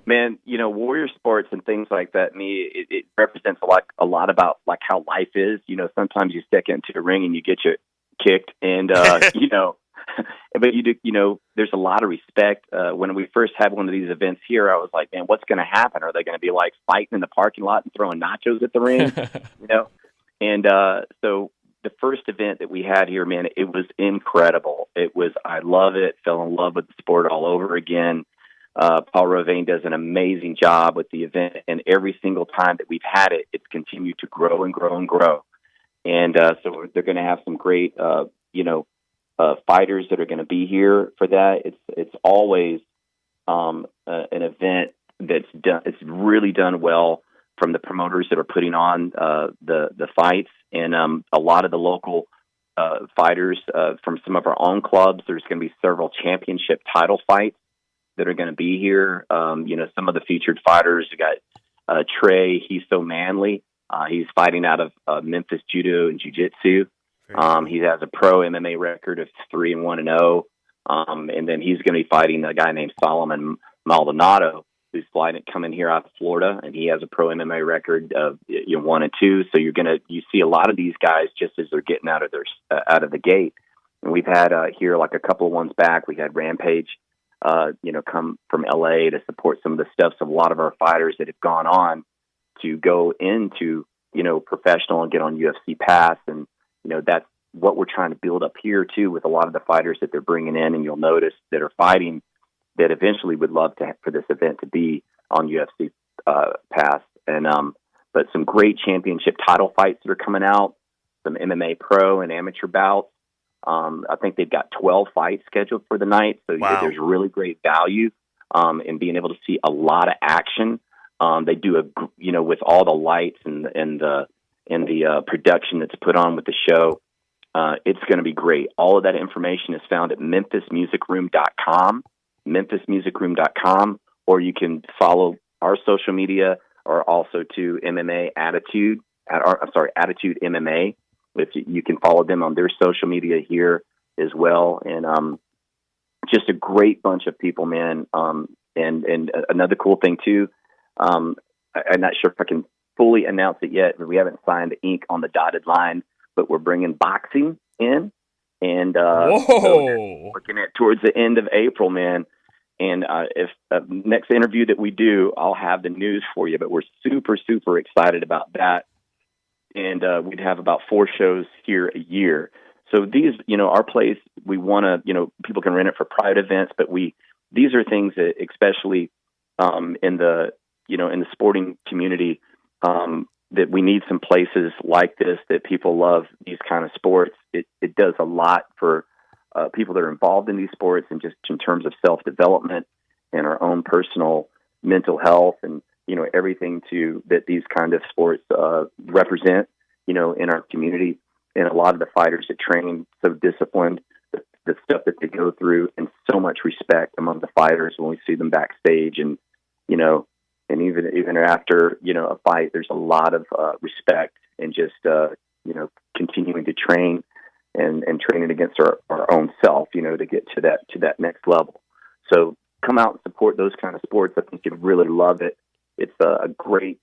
Man, warrior sports and things like that, it represents a lot about like how life is. Sometimes you step into the ring and you get your kicked, and but you do, there's a lot of respect. When we first had one of these events here, I was like, man, what's going to happen? Are they going to be like fighting in the parking lot and throwing nachos at the ring? And so the first event that we had here, man, it was incredible. I love it. Fell in love with the sport all over again. Paul Rovane does an amazing job with the event, and every single time that we've had it, it's continued to grow and grow and grow. And so they're going to have some great, fighters that are going to be here for that. It's always an event that's done. It's really done well from the promoters that are putting on the fights, and a lot of the local fighters from some of our own clubs. There's going to be several championship title fights that are going to be here. Some of the featured fighters, you got Trey. He's so manly. He's fighting out of Memphis Judo and Jiu-Jitsu. He has a pro MMA record of 3-1-0. And then he's going to be fighting a guy named Solomon Maldonado, who's coming here out of Florida, and he has a pro MMA record of 1-2. So you see a lot of these guys just as they're getting out of the gate. And we've had here like a couple of ones back. We had Rampage, come from LA to support some of the stuff. So a lot of our fighters that have gone on to go into, professional and get on UFC Pass. And, that's what we're trying to build up here too, with a lot of the fighters that they're bringing in. And you'll notice that are fighting that eventually would love for this event to be on UFC Pass. And, but some great championship title fights that are coming out, some MMA pro and amateur bouts. I think they've got 12 fights scheduled for the night. So there's really great value in being able to see a lot of action. They do with all the lights and the production that's put on with the show. It's going to be great. All of that information is found at memphismusicroom.com, memphismusicroom.com, or you can follow our social media, or also to MMA Attitude, Attitude MMA. If you can follow them on their social media here as well. And just a great bunch of people, man. And another cool thing too, I'm not sure if I can fully announce it yet, but we haven't signed the ink on the dotted line, but we're bringing boxing in, and so looking at towards the end of April, man. And if next interview that we do, I'll have the news for you, but we're super, super excited about that. And we'd have about 4 shows here a year. So these, our place, we want to, people can rent it for private events, but these are things that, especially in the sporting community, that we need some places like this that people love these kind of sports. It does a lot for people that are involved in these sports, and just in terms of self-development and our own personal mental health, and everything that these kind of sports represent, in our community. And a lot of the fighters that train so disciplined, the stuff that they go through, and so much respect among the fighters when we see them backstage, and and even after a fight, there's a lot of respect, and just continuing to train and training against our own self, to get to that next level. So come out and support those kind of sports. I think you'd really love it. It's a great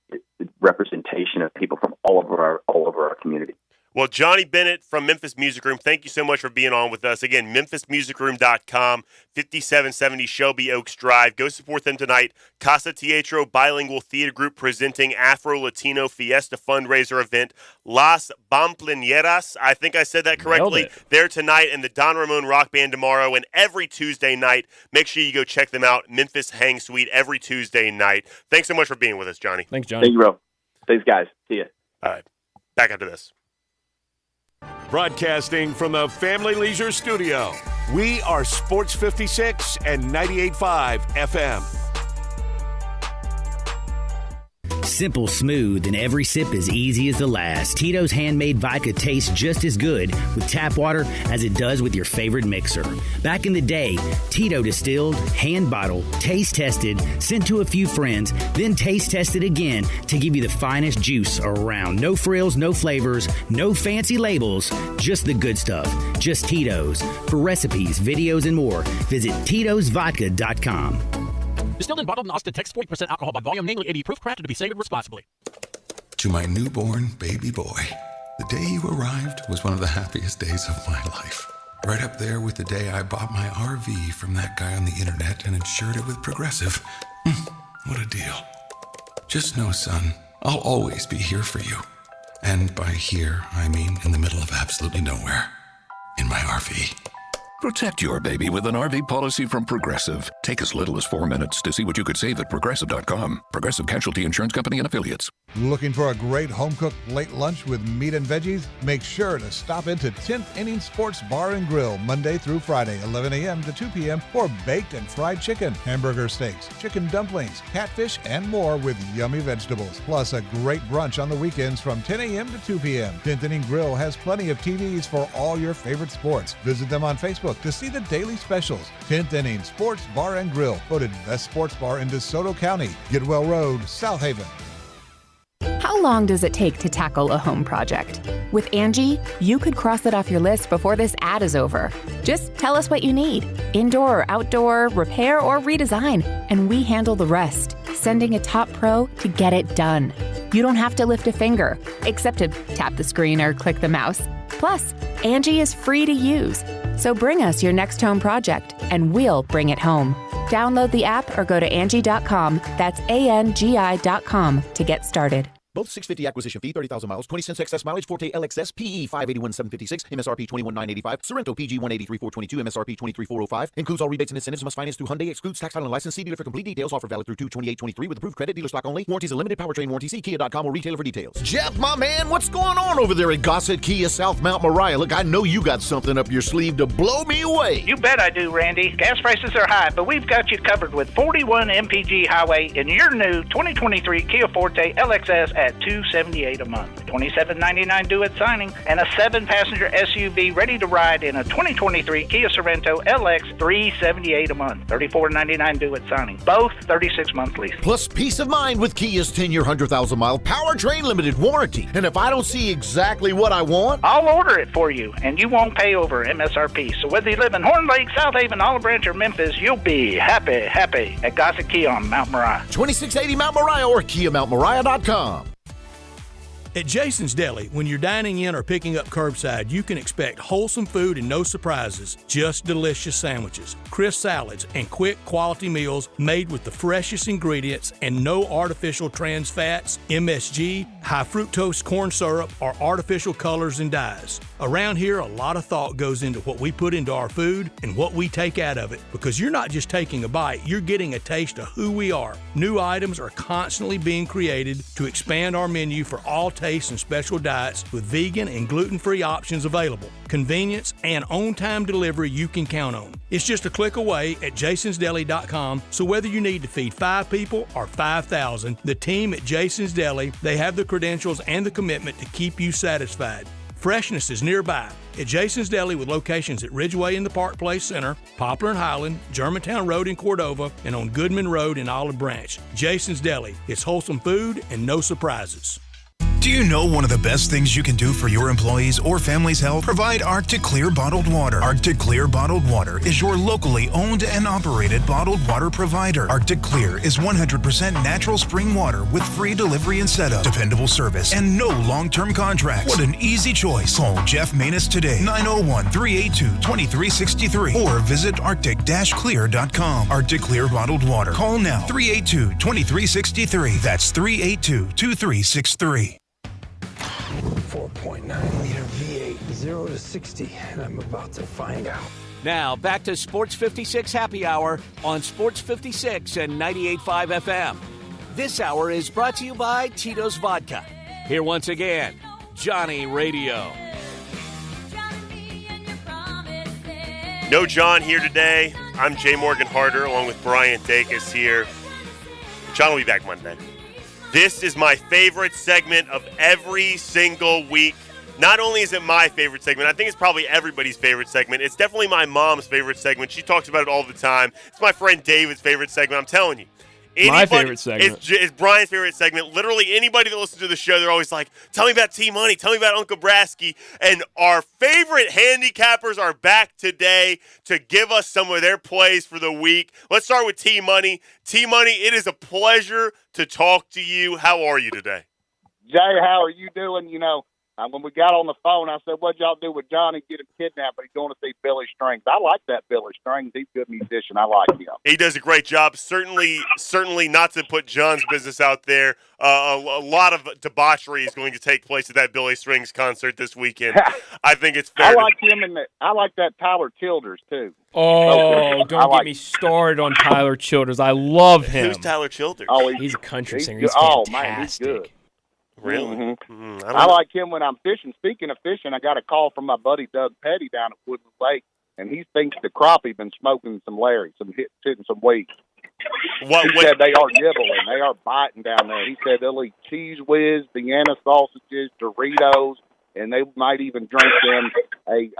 representation of people from all over our community. Well, Johnny Bennett from Memphis Music Room, thank you so much for being on with us. Again, memphismusicroom.com, 5770 Shelby Oaks Drive. Go support them tonight. Casa Teatro Bilingual Theater Group presenting Afro-Latino Fiesta fundraiser event. Las Bamplineras, I think I said that correctly. There tonight, and the Don Ramon Rock Band tomorrow, and every Tuesday night. Make sure you go check them out. Memphis Hang Suite every Tuesday night. Thanks so much for being with us, Johnny. Thanks, Johnny. Thank you, bro. Thanks, guys. See ya. All right. Back after this. Broadcasting from the Family Leisure Studio, we are Sports 56 and 98.5 FM. Simple, smooth, and every sip as easy as the last. Tito's Handmade Vodka tastes just as good with tap water as it does with your favorite mixer. Back in the day, Tito distilled, hand bottled, taste tested, sent to a few friends, then taste tested again to give you the finest juice around. No frills, no flavors, no fancy labels, just the good stuff. Just Tito's. For recipes, videos, and more, visit Tito'sVodka.com. Distilled and bottled in Austin, Texas, 40% alcohol by volume, namely 80 proof, crafted to be savored responsibly. To my newborn baby boy, the day you arrived was one of the happiest days of my life. Right up there with the day I bought my RV from that guy on the internet and insured it with Progressive. What a deal. Just know, son, I'll always be here for you. And by here, I mean in the middle of absolutely nowhere. In my RV. Protect your baby with an RV policy from Progressive. Take as little as 4 minutes to see what you could save at Progressive.com. Progressive Casualty Insurance Company and Affiliates. Looking for a great home-cooked late lunch with meat and veggies? Make sure to stop into 10th Inning Sports Bar and Grill Monday through Friday, 11 a.m. to 2 p.m. for baked and fried chicken, hamburger steaks, chicken dumplings, catfish, and more with yummy vegetables. Plus a great brunch on the weekends from 10 a.m. to 2 p.m. 10th Inning Grill has plenty of TVs for all your favorite sports. Visit them on Facebook to see the daily specials. 10th Inning Sports Bar and Grill, voted best sports bar in DeSoto County, Getwell Road, South Haven. How long does it take to tackle a home project? With Angie, you could cross it off your list before this ad is over. Just tell us what you need, indoor or outdoor, repair or redesign, and we handle the rest, sending a top pro to get it done. You don't have to lift a finger, except to tap the screen or click the mouse. Plus, Angie is free to use. So bring us your next home project, and we'll bring it home. Download the app or go to Angie.com. That's ANGI.com to get started. Both 650 acquisition fee, 30,000 miles, 20 cents excess mileage, Forte LXS, PE 581,756, MSRP 21,985, Sorrento PG 183,422, MSRP 23,405. Includes all rebates and incentives. Must finance through Hyundai. Excludes tax, title, and license. See dealer for complete details. Offer valid through 2/28/23 with approved credit. Dealer stock only. Warranties are limited. Powertrain warranty. See Kia.com or retailer for details. Jeff, my man, what's going on over there at Gossett Kia South Mount Moriah? Look, I know you got something up your sleeve to blow me away. You bet I do, Randy. Gas prices are high, but we've got you covered with 41 MPG Highway in your new 2023 Kia Forte LXS at $278 a month, $27.99 due at signing, and a 7-passenger SUV ready to ride in a 2023 Kia Sorrento LX $378 a month, $34.99 due at signing. Both 36-month lease. Plus peace of mind with Kia's 10-year, 100,000-mile powertrain limited warranty. And if I don't see exactly what I want, I'll order it for you, and you won't pay over MSRP. So whether you live in Horn Lake, South Haven, Olive Branch, or Memphis, you'll be happy at Gossett Kia on Mount Moriah. 2680 Mount Moriah or KiaMountMoriah.com. At Jason's Deli, when you're dining in or picking up curbside, you can expect wholesome food and no surprises, just delicious sandwiches, crisp salads, and quick quality meals made with the freshest ingredients and no artificial trans fats, MSG, high fructose corn syrup, or artificial colors and dyes. Around here, a lot of thought goes into what we put into our food and what we take out of it, because you're not just taking a bite, you're getting a taste of who we are. New items are constantly being created to expand our menu for all tastes and special diets with vegan and gluten-free options available. Convenience and on-time delivery you can count on. It's just a click away at jasonsdeli.com, so whether you need to feed 5 people or 5,000, the team at Jason's Deli, they have the credentials and the commitment to keep you satisfied. Freshness is nearby at Jason's Deli with locations at Ridgeway in the Park Place Center, Poplar and Highland, Germantown Road in Cordova, and on Goodman Road in Olive Branch. Jason's Deli. It's wholesome food and no surprises. Do you know one of the best things you can do for your employees or family's health? Provide Arctic Clear bottled water. Arctic Clear bottled water is your locally owned and operated bottled water provider. Arctic Clear is 100% natural spring water with free delivery and setup, dependable service, and no long-term contracts. What an easy choice. Call Jeff Manus today, 901-382-2363, or visit arctic-clear.com. Arctic Clear bottled water. Call now, 382-2363. That's 382-2363. 4.9 liter V8, 0 to 60, and I'm about to find out. Now, back to Sports 56 Happy Hour on Sports 56 and 98.5 FM. This hour is brought to you by Tito's Vodka. Here once again, Johnny Radio. No John here today. I'm Jay Morgan Harder along with Brian Dacus here. John will be back Monday. This is my favorite segment of every single week. Not only is it my favorite segment, I think it's probably everybody's favorite segment. It's definitely my mom's favorite segment. She talks about it all the time. It's my friend David's favorite segment. I'm telling you. My favorite segment. It's Brian's favorite segment. Literally anybody that listens to the show, they're always like, tell me about T-Money. Tell me about Uncle Brasky. And our favorite handicappers are back today to give us some of their plays for the week. Let's start with T-Money. T-Money, it is a pleasure to talk to you. How are you today? Jay, how are you doing? You know, when we got on the phone, I said, what'd y'all do with Johnny? Get him kidnapped, but he's going to see Billy Strings. I like that Billy Strings. He's a good musician. I like him. He does a great job. Certainly not to put John's business out there. A lot of debauchery is going to take place at that Billy Strings concert this weekend. I think it's fair. I like him, and I like that Tyler Childers, too. Oh, don't get me started on Tyler Childers. I love him. Who's Tyler Childers? Oh, he's a country singer. He's fantastic. fantastic. Man, he's good. Really? Mm-hmm. I like him when I'm fishing. Speaking of fishing, I got a call from my buddy Doug Petty down at Woodland Lake, and he thinks the crappie been smoking some Larry, hitting some weeds. He said they are nibbling. They are biting down there. He said they'll eat Cheese Whiz, Vienna sausages, Doritos, and they might even drink them a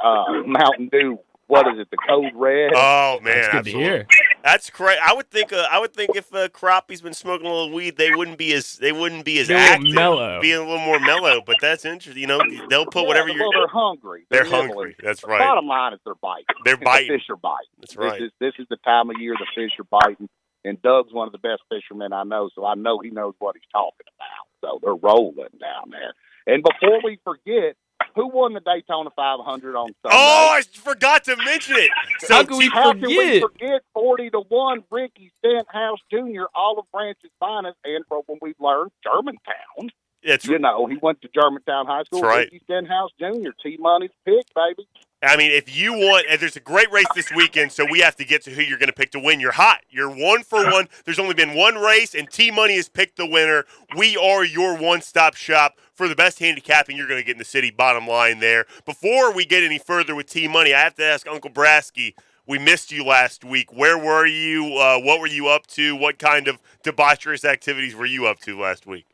Mountain Dew. What is it? The Code Red. Oh man, that's good to hear. That's correct. I would think if crappie's been smoking a little weed, they wouldn't be as active, mellow, be a little more mellow. But that's interesting. You know, they'll put whatever you're. Well, they're hungry. They're hungry. That's right. The bottom line is they're biting. They're biting. The fish are biting. That's right. This is the time of year the fish are biting, and Doug's one of the best fishermen I know, so I know he knows what he's talking about. So they're rolling down there. And before we forget, who won the Daytona 500 on Sunday? Oh, I forgot to mention it. So How can we forget 40-1 Ricky Stenhouse Jr., Olive Branch's finest, and from when we learned Germantown. You know, he went to Germantown High School. That's right. Ricky Stenhouse Jr., T-Money's pick, baby. I mean, if you want, there's a great race this weekend, so we have to get to who you're going to pick to win. You're hot. You're 1 for 1. There's only been one race, and T-Money has picked the winner. We are your one-stop shop for the best handicapping you're going to get in the city, bottom line there. Before we get any further with T-Money, I have to ask Uncle Brasky, we missed you last week. Where were you? What were you up to? What kind of debaucherous activities were you up to last week?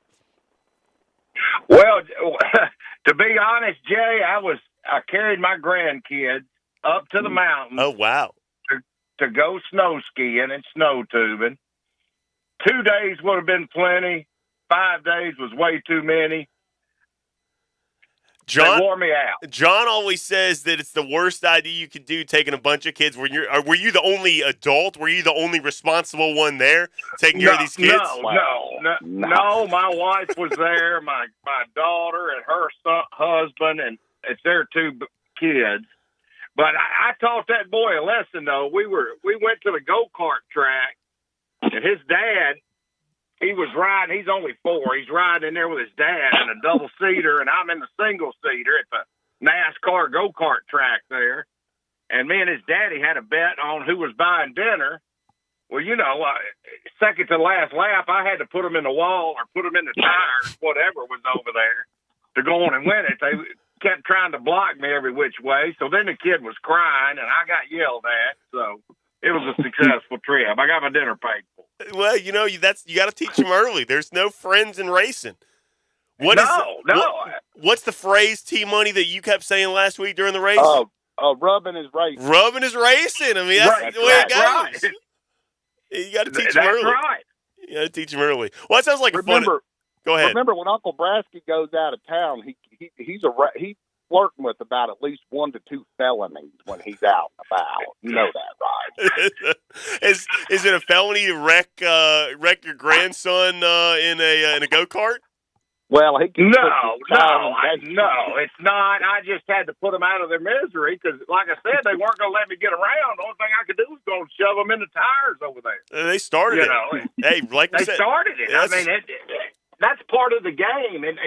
Well, to be honest, Jay, I carried my grandkids up to the mountains. Oh, wow. To go snow skiing and snow tubing. 2 days would have been plenty. 5 days was way too many. John, they wore me out. John always says that it's the worst idea you could do, taking a bunch of kids. Were you the only adult? Were you the only responsible one there taking care of these kids? No. My wife was there, my daughter and her husband, and it's their 2 kids. But I taught that boy a lesson, though. We went to the go-kart track, and his dad, he was riding. He's only 4. He's riding in there with his dad in a double-seater, and I'm in the single-seater at the NASCAR go-kart track there. And me and his daddy had a bet on who was buying dinner. Well, you know, second to last lap, I had to put them in the wall or put them in the tires, whatever was over there, to go on and win it. They kept trying to block me every which way. So then the kid was crying, and I got yelled at. So it was a successful trip. I got my dinner paid for. Well, you know, you got to teach them early. There's no friends in racing. What's the phrase, T-Money, that you kept saying last week during the race? Rubbing is racing. Rubbing is racing. I mean, that's the way it goes. Right. You got to teach them early. That's right. You got to teach them early. Well, that sounds like Remember, Go ahead. Remember when Uncle Brasky goes out of town, he's flirting with about at least 1 to 2 felonies when he's out and about. You know that, right? is it a felony to wreck your grandson in a go-kart? Well, he can No, it's not. I just had to put them out of their misery because, like I said, they weren't going to let me get around. The only thing I could do was go and shove them in the tires over there. They started it. Hey, like they we said, started it. I mean, that's part of the game, and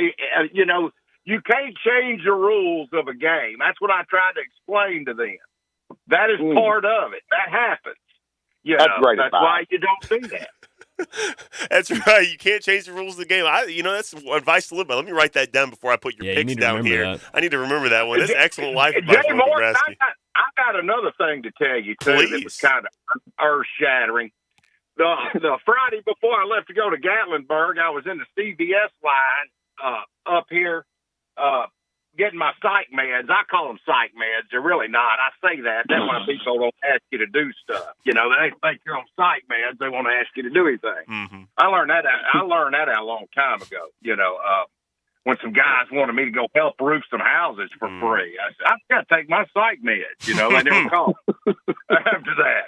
you can't change the rules of a game. That's what I tried to explain to them. That is part of it. That happens. That's why you don't do that. That's right. You can't change the rules of the game. That's advice to live by. Let me write that down before I put your picks down here. That. I need to remember that one. That's excellent life advice. Jay Morton, I got another thing to tell you, too, that was kind of earth-shattering. The Friday before I left to go to Gatlinburg, I was in the CVS line up here getting my psych meds. I call them psych meds. They're really not. I say that. That's why people don't ask you to do stuff. They think you're on psych meds. They want to ask you to do anything. Mm-hmm. I learned that a long time ago. When some guys wanted me to go help roof some houses for free, I said, I've got to take my psych meds. They never called after that.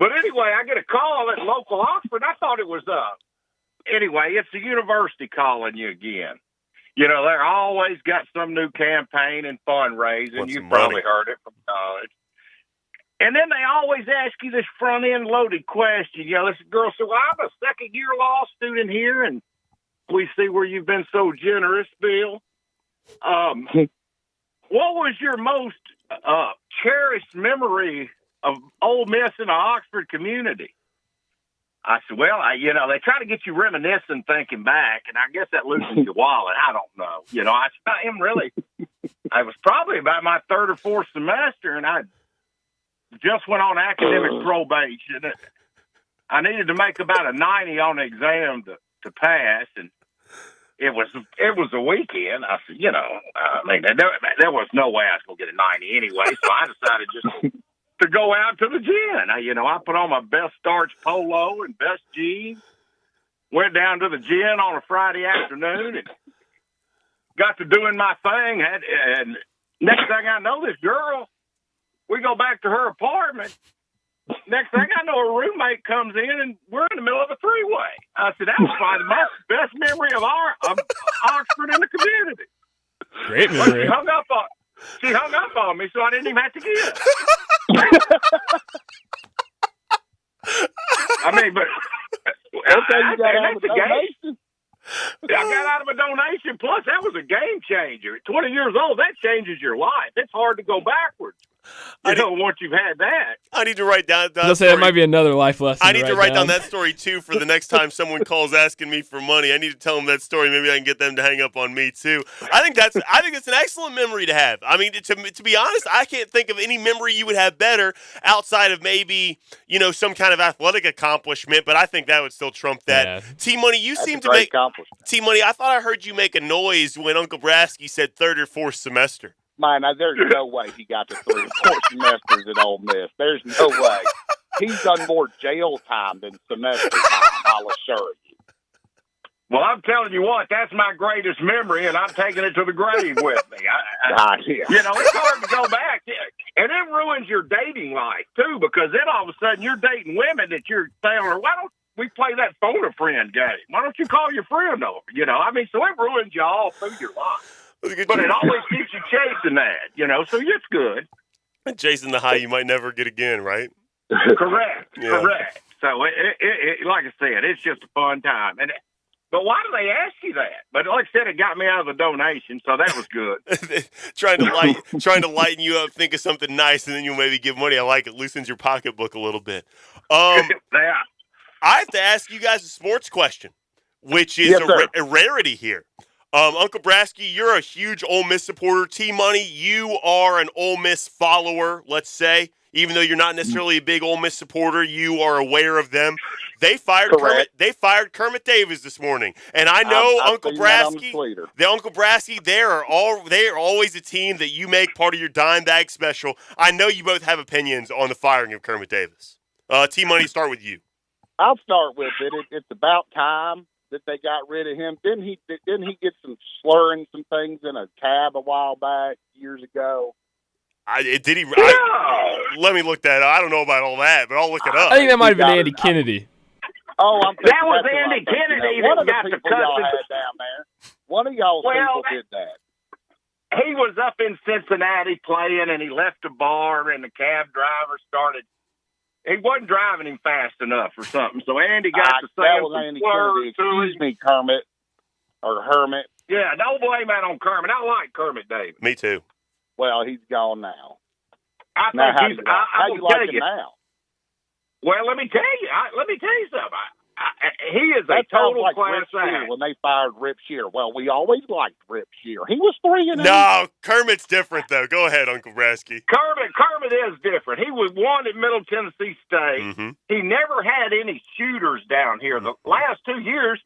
But anyway, I get a call at local Oxford. I thought it was anyway, it's the university calling you again. They're always got some new campaign and fundraising. You've probably heard it from college. And then they always ask you this front-end loaded question. This girl said, well, I'm a second-year law student here, and we see where you've been so generous, Bill. What was your most cherished memory of Ole Miss in the Oxford community? I said, well, they try to get you reminiscing, thinking back, and I guess that loosens your wallet. I don't know. I am really, I was probably about my 3rd or 4th semester, and I just went on academic probation. I needed to make about a 90 on the exam to pass, and it was a weekend. I said, there was no way I was going to get a 90 anyway, so I decided just to go out to the gin. I put on my best starch polo and best jeans, went down to the gin on a Friday afternoon and got to doing my thing. And next thing I know, this girl, we go back to her apartment. Next thing I know, a roommate comes in and we're in the middle of a three-way. I said, that was probably my best memory of Oxford in the community. Great memory. She hung up on me, so I didn't even have to get it. I mean, but you got out of a donation. I got out of a donation. Plus, that was a game changer. At 20 years old, that changes your life. It's hard to go backwards. Once you've had that. I need to write down I'll say that might be another life lesson. I need to write down that story, too, for the next time someone calls asking me for money. I need to tell them that story. Maybe I can get them to hang up on me, too. I think it's an excellent memory to have. I mean, to be honest, I can't think of any memory you would have better outside of maybe, some kind of athletic accomplishment, but I think that would still trump that. Yeah. T-Money, you seem to make... T-Money, I thought I heard you make a noise when Uncle Brasky said 3rd or 4th semester. Man, there's no way he got to 3 or 4 semesters at Ole Miss. There's no way. He's done more jail time than semester time, I'll assure you. Well, I'm telling you what, that's my greatest memory, and I'm taking it to the grave with me. It's hard to go back. And it ruins your dating life, too, because then all of a sudden you're dating women that you're saying, why don't we play that phone a friend game? Why don't you call your friend over? So it ruins you all through your life. But it always keeps you chasing that, so it's good. Chasing the high you might never get again, right? Correct. So, it, like I said, it's just a fun time. But why do they ask you that? But like I said, it got me out of the donation, so that was good. trying to lighten you up, think of something nice, and then you'll maybe give money. I like it. Loosens your pocketbook a little bit. Yeah. I have to ask you guys a sports question, which is a rarity here. Uncle Brasky, you're a huge Ole Miss supporter. T-Money, you are an Ole Miss follower, let's say. Even though you're not necessarily a big Ole Miss supporter, you are aware of them. They fired Kermit Davis this morning, and I know Uncle Brasky. Uncle Brasky, they are always a team that you make part of your dime bag special. I know you both have opinions on the firing of Kermit Davis. T-Money, start with you. I'll start with it. It's about time. that they got rid of him? Didn't he get some slurring some things in a cab a while back years ago? Did he? Let me look that up. I don't know about all that, but I'll look it up. I think that might have been Andy Kennedy. Oh, I'm that was Andy Kennedy One that of the got the people y'all cussing. had down there. One of y'all's people did that. He was up in Cincinnati playing, and he left the bar, and the cab driver started. He wasn't driving him fast enough or something, so Andy got to say that was Andy Kennedy. Excuse me, Kermit or Hermit. Yeah, don't blame that on Kermit. I like Kermit Davis. Me too. Well, he's gone now. I Now, think he's. how I you will like tell him you now? Well, let me tell you. Something. He is That a total sounds like class Rip Shear act. when they fired Rip Shear. Well, we always liked Rip Shear. He was 3-0. No, Kermit's different though. Go ahead, Uncle Brasky. Kermit is different. He was one at Middle Tennessee State. Mm-hmm. He never had any shooters down here. The last 2 years,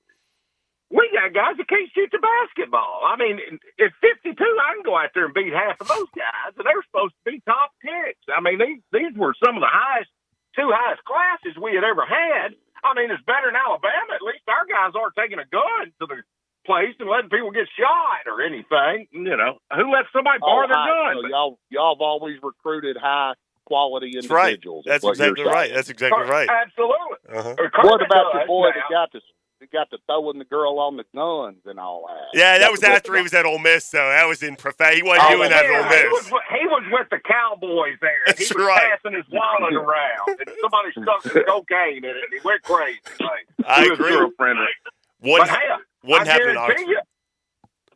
we got guys that can't shoot the basketball. I mean, at 52, I can go out there and beat half of those guys, and they're supposed to be top picks. I mean, these were some of the two highest classes we had ever had. I mean, it's better in Alabama. At least our guys aren't taking a gun to the place and letting people get shot or anything. You know, who lets somebody borrow their gun? So y'all have always recruited high quality That's right. individuals. That's exactly right. That's exactly right. Absolutely. Uh-huh. What about your boy that got to throwing the girl on the guns and all that? Yeah, that was after he was at Ole Miss, though. That was in He wasn't doing that at Ole Miss. He was with the Cowboys there. That's he was right. passing his wallet around, and somebody stuck some cocaine in it, and he went crazy. I He was a agree. girlfriend. Wouldn't I happen in guarantee Oxford. you,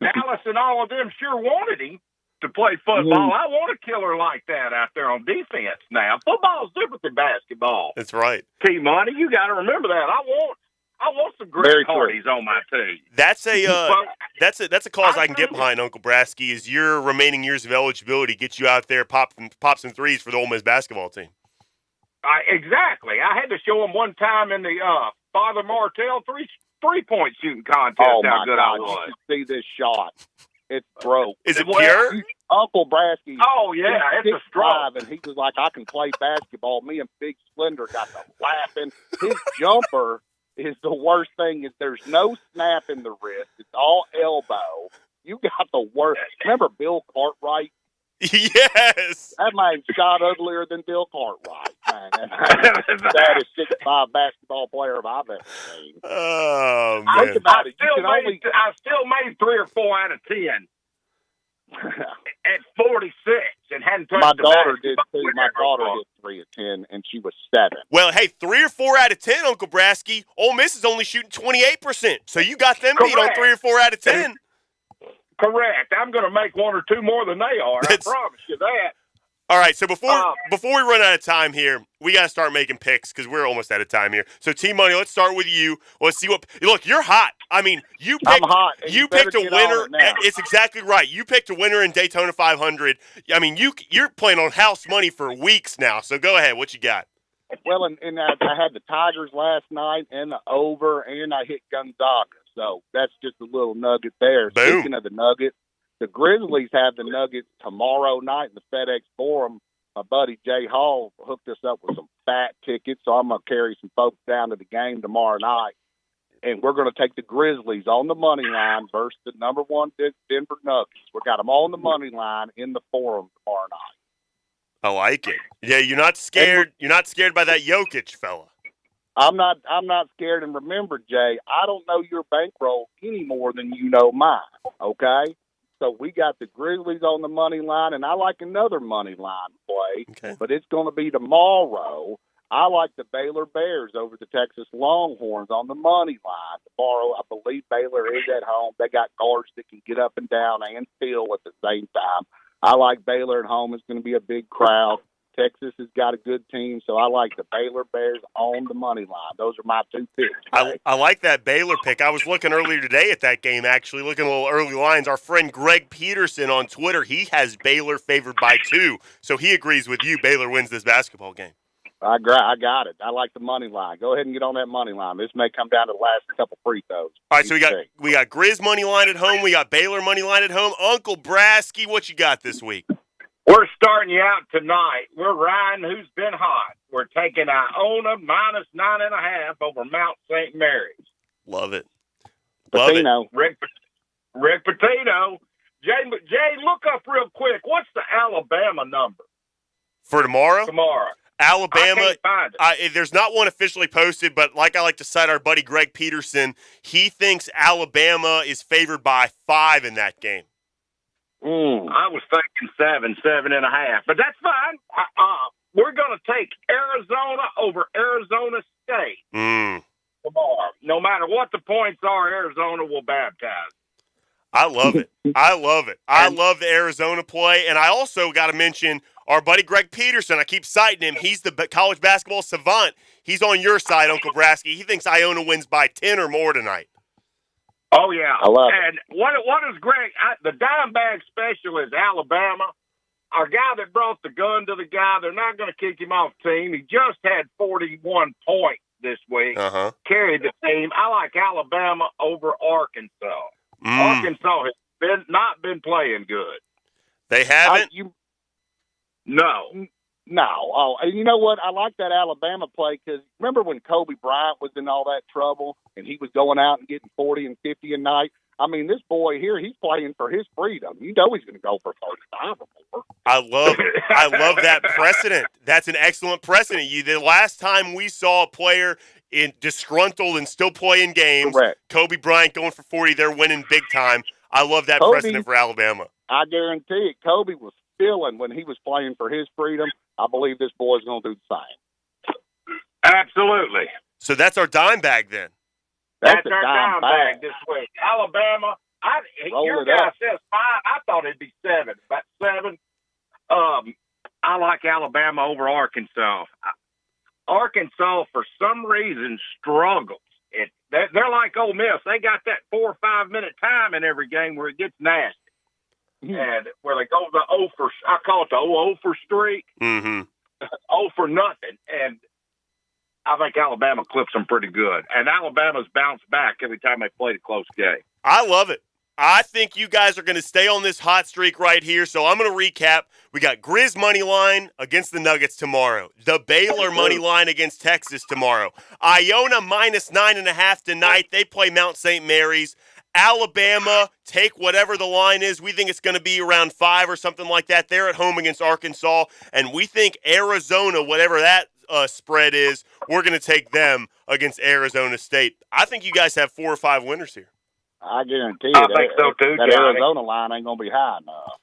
Dallas and all of them sure wanted him to play football. I want a killer like that out there on defense now. Football's different than basketball. That's right. T-Money, you got to remember that. I want some great parties on my team. That's a cause I can get behind, Uncle Brasky. Is your remaining years of eligibility get you out there pop some threes for the Ole Miss basketball team? Exactly. I had to show them one time in the Father Martell three-point shooting contest Oh how my good God! I was. You should see this shot. It's broke. Is it pure? Uncle Brasky. Oh yeah, it's a stroke. And he was like, "I can play basketball." Me and Big Splendor got to laughing. His jumper is the worst thing. Is there's no snap in the wrist. It's all elbow. You got the worst. Remember Bill Cartwright? Yes. That man shot uglier than Bill Cartwright. Man, that is 6'5" basketball player I've ever seen. Oh man! Think about it. I still made 3 or 4 out of 10 at 46 and hadn't touched My the daughter did basketball. too. My daughter did 3 of 10, and she was 7. Well, hey, 3 or 4 out of 10, Uncle Brasky. Ole Miss is only shooting 28%, so you got them beat on 3 or 4 out of 10. Correct. I'm going to make 1 or 2 more than they are. I promise you that. All right, so before we run out of time here, we got to start making picks because we're almost out of time here. So, T-Money, let's start with you. Let's see what – look, you're hot. I mean, I'm hot. You picked a winner. It's exactly right. You picked a winner in Daytona 500. I mean, you're playing on house money for weeks now, so go ahead. What you got? Well, and I had the Tigers last night and the over, and I hit Gonzaga. So that's just a little nugget there. Boom. Speaking of the Nuggets, the Grizzlies have the Nuggets tomorrow night in the FedEx Forum. My buddy Jay Hall hooked us up with some fat tickets, so I'm going to carry some folks down to the game tomorrow night. And we're going to take the Grizzlies on the money line versus the number 1 Denver Nuggets. We got them on the money line in the Forum tomorrow night. I like it. Yeah, you're not scared. You're not scared by that Jokic fella. I'm not scared. And remember, Jay, I don't know your bankroll any more than you know mine. Okay, so we got the Grizzlies on the money line, and I like another money line play. Okay. But it's going to be tomorrow. I like the Baylor Bears over the Texas Longhorns on the money line tomorrow. I believe Baylor is at home. They got guards that can get up and down and fill at the same time. I like Baylor at home. It's going to be a big crowd. Texas has got a good team, so I like the Baylor Bears on the money line. Those are my 2 picks. I like that Baylor pick. I was looking earlier today at that game, actually, looking at a little early lines. Our friend Greg Peterson on Twitter, he has Baylor favored by 2, so he agrees with you. Baylor wins this basketball game. I got it. I like the money line. Go ahead and get on that money line. This may come down to the last couple free throws. All right, so we got Grizz money line at home. We got Baylor money line at home. Uncle Brasky, what you got this week? We're starting you out tonight. We're riding who's been hot. We're taking Iona -9.5 over Mount St. Mary's. Love it. Love it. Pitino. Rick Pitino. Jay, look up real quick. What's the Alabama number For tomorrow? tomorrow? Alabama, I can't find it. There's not one officially posted, but like I like to cite our buddy Greg Peterson, he thinks Alabama is favored by 5 in that game. I was thinking 7.5, but that's fine. We're going to take Arizona over Arizona State tomorrow. No matter what the points are, Arizona will baptize. I love it. I love it. I love the Arizona play, and I also got to mention our buddy Greg Peterson. I keep citing him. He's the college basketball savant. He's on your side, Uncle Brasky. He thinks Iona wins by 10 or more tonight. Oh, yeah. I love it. And what is Greg? The dime bag special is Alabama. Our guy that brought the gun to the guy, they're not going to kick him off the team. He just had 41 points this week. Carried the team. I like Alabama over Arkansas. Arkansas has not been playing good. They haven't? No. No. Oh, and you know what? I like that Alabama play because remember when Kobe Bryant was in all that trouble and he was going out and getting 40 and 50 a night? I mean, this boy here, he's playing for his freedom. You know he's going to go for 35 or more. I love that precedent. That's an excellent precedent. The last time we saw a player disgruntled and still playing games, correct. Kobe Bryant going for 40, they're winning big time. I love that precedent for Alabama. I guarantee it. Kobe was feeling when he was playing for his freedom. I believe this boy's going to do the same. Absolutely. So that's our dime bag then. That's our dime bag this week. Alabama, your guy up. says 5. I thought it'd be 7. About 7. I like Alabama over Arkansas. Arkansas, for some reason, struggles. They're like Ole Miss. They got that 4 or 5 minute time in every game where it gets nasty. And where they go the 0 for, I call it the 0 for streak. 0 for nothing. And I think Alabama clips them pretty good. And Alabama's bounced back every time they played a close game. I love it. I think you guys are going to stay on this hot streak right here. So I'm going to recap. We got Grizz money line against the Nuggets tomorrow. The Baylor money line against Texas tomorrow. Iona minus 9.5 tonight. They play Mount St. Mary's. Alabama, take whatever the line is. We think it's going to be around 5 or something like that. They're at home against Arkansas. And we think Arizona, whatever that spread is, we're going to take them against Arizona State. I think you guys have 4 or 5 winners here. I guarantee I think so too, that Johnny. Arizona line ain't going to be high enough.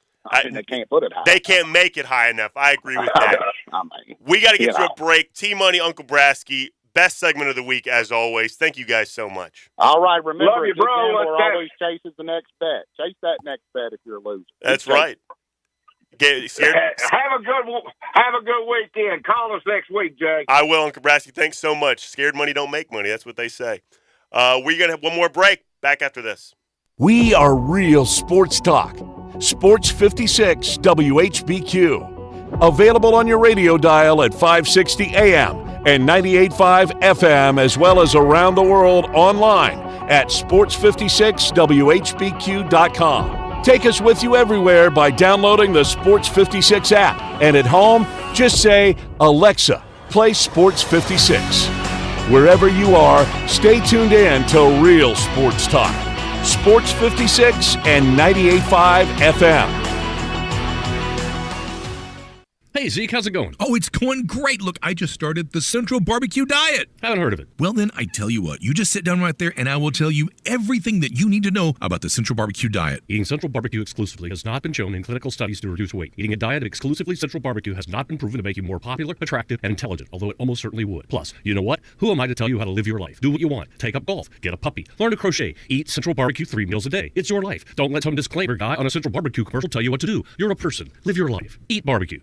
They can't put it high. They can't make it high enough. I agree with that. We got to get to a break. T-Money, Uncle Brasky, best segment of the week as always. Thank you guys so much. All right, remember, Love you, bro. always chases the next bet. Chase that next bet if you're a loser. That's right. Have a good weekend. Call us next week, Jay. I will, Uncle Brasky. Thanks so much. Scared money don't make money. That's what they say. We're going to have one more break. Back after this. We are real sports talk. Sports 56 WHBQ. Available on your radio dial at 560 AM and 98.5 FM, as well as around the world online at sports56whbq.com. Take us with you everywhere by downloading the Sports 56 app. And at home, just say, Alexa, play Sports 56. Wherever you are, stay tuned in to Real Sports Talk. Sports 56 and 98.5 FM. Hey, Zeke, how's it going? Oh, it's going great. Look, I just started the Central Barbecue Diet. Haven't heard of it. Well, then, I tell you what. You just sit down right there, and I will tell you everything that you need to know about the Central Barbecue Diet. Eating Central Barbecue exclusively has not been shown in clinical studies to reduce weight. Eating a diet of exclusively Central Barbecue has not been proven to make you more popular, attractive, and intelligent, although it almost certainly would. Plus, you know what? Who am I to tell you how to live your life? Do what you want. Take up golf. Get a puppy. Learn to crochet. Eat Central Barbecue 3 meals a day. It's your life. Don't let some disclaimer guy on a Central Barbecue commercial tell you what to do. You're a person. Live your life. Eat barbecue.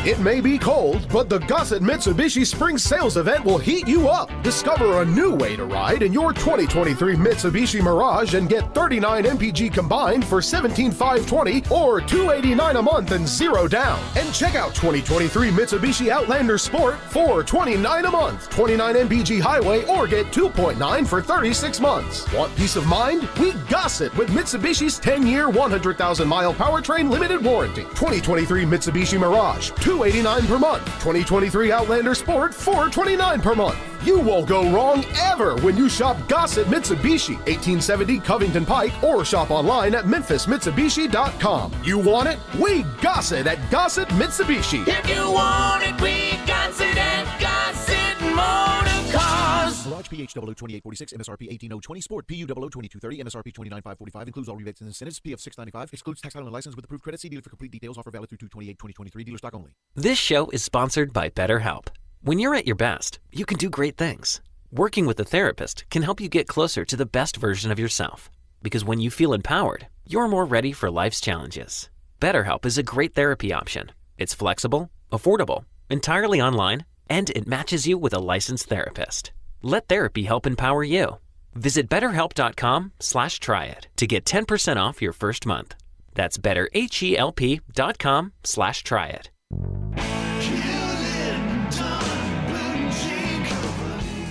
It may be cold, but the Gossett Mitsubishi Spring Sales Event will heat you up. Discover a new way to ride in your 2023 Mitsubishi Mirage and get 39 MPG combined for $17,520 or $289 a month and 0 down. And check out 2023 Mitsubishi Outlander Sport for $29 a month, 29 MPG Highway, or get 2.9 for 36 months. Want peace of mind? We Gossett with Mitsubishi's 10-year, 100,000-mile powertrain limited warranty. 2023 Mitsubishi Mirage. $289 per month. 2023 Outlander Sport, $429 per month. You won't go wrong ever when you shop Gossett Mitsubishi, 1870 Covington Pike, or shop online at memphismitsubishi.com. You want it? We Gossett at Gossett Mitsubishi. If you want it, we Gossett at Gossett Motor Cars. Garage PHW 2846, MSRP 18020, Sport PU 2230, MSRP 29545, includes all rebates and incentives, PF 695, excludes tax title and license with approved credit. See dealer for complete details. Offer valid through 2/28/2023. Dealer stock only. This show is sponsored by BetterHelp. When you're at your best, you can do great things. Working with a therapist can help you get closer to the best version of yourself. Because when you feel empowered, you're more ready for life's challenges. BetterHelp is a great therapy option. It's flexible, affordable, entirely online, and it matches you with a licensed therapist. Let therapy help empower you. Visit BetterHelp.com/tryit to get 10% off your first month. That's BetterHelp.com/tryit.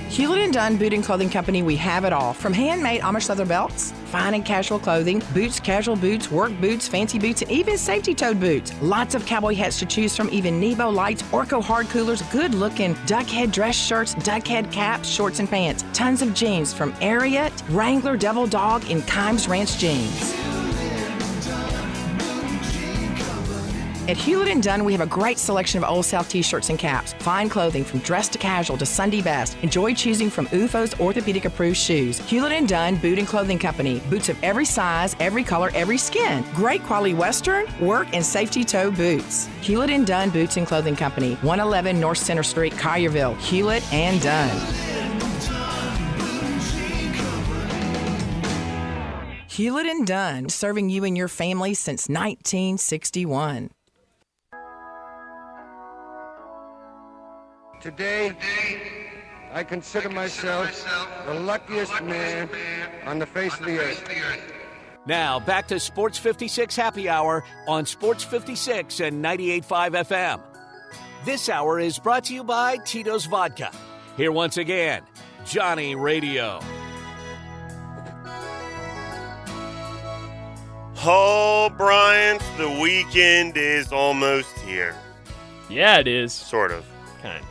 Hewlett & Dunn Boot and Clothing Company, we have it all. From handmade Amish leather belts, fine and casual clothing, boots, casual boots, work boots, fancy boots, and even safety-toed boots. Lots of cowboy hats to choose from, even Nebo lights, Orco hard coolers, good-looking duckhead dress shirts, duckhead caps, shorts, and pants. Tons of jeans from Ariat, Wrangler, Devil Dog, and Kimes Ranch jeans. At Hewlett & Dunn, we have a great selection of Old South t-shirts and caps, fine clothing from dress to casual to Sunday best. Enjoy choosing from UFO's orthopedic-approved shoes. Hewlett & Dunn Boot and Clothing Company. Boots of every size, every color, every skin. Great quality Western, work, and safety toe boots. Hewlett & Dunn Boots and Clothing Company. 111 North Center Street, Collierville. Hewlett & Dunn. Hewlett & Dunn, serving you and your family since 1961. Today, I consider myself the luckiest man on the face of the earth. Now, back to Sports 56 Happy Hour on Sports 56 and 98.5 FM. This hour is brought to you by Tito's Vodka. Here once again, Johnny Radio. Oh, Bryant, the weekend is almost here. Yeah, it is. Sort of. Kind of.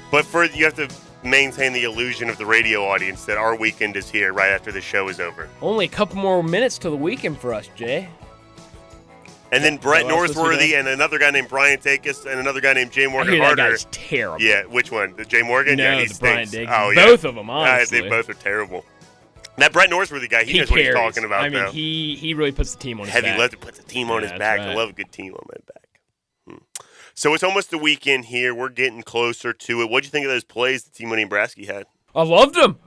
But you have to maintain the illusion of the radio audience that our weekend is here right after the show is over. Only a couple more minutes till the weekend for us, Jay. And then Brett Northworthy and another guy named Brian Takis and another guy named Jay Morgan Harder. That guy's terrible. Yeah, which one? The Jay Morgan? No, yeah, he the Brian stinks. Takis. Oh, yeah. Both of them, honestly. They both are terrible. That Brett Northworthy guy, he knows what he's talking about. I mean, though. he really puts the team on his back. Heavy lifter puts the team on his back. Right. I love a good team on my back. So it's almost the weekend here. We're getting closer to it. What'd you think of those plays that Timo Nebraska had? I loved them.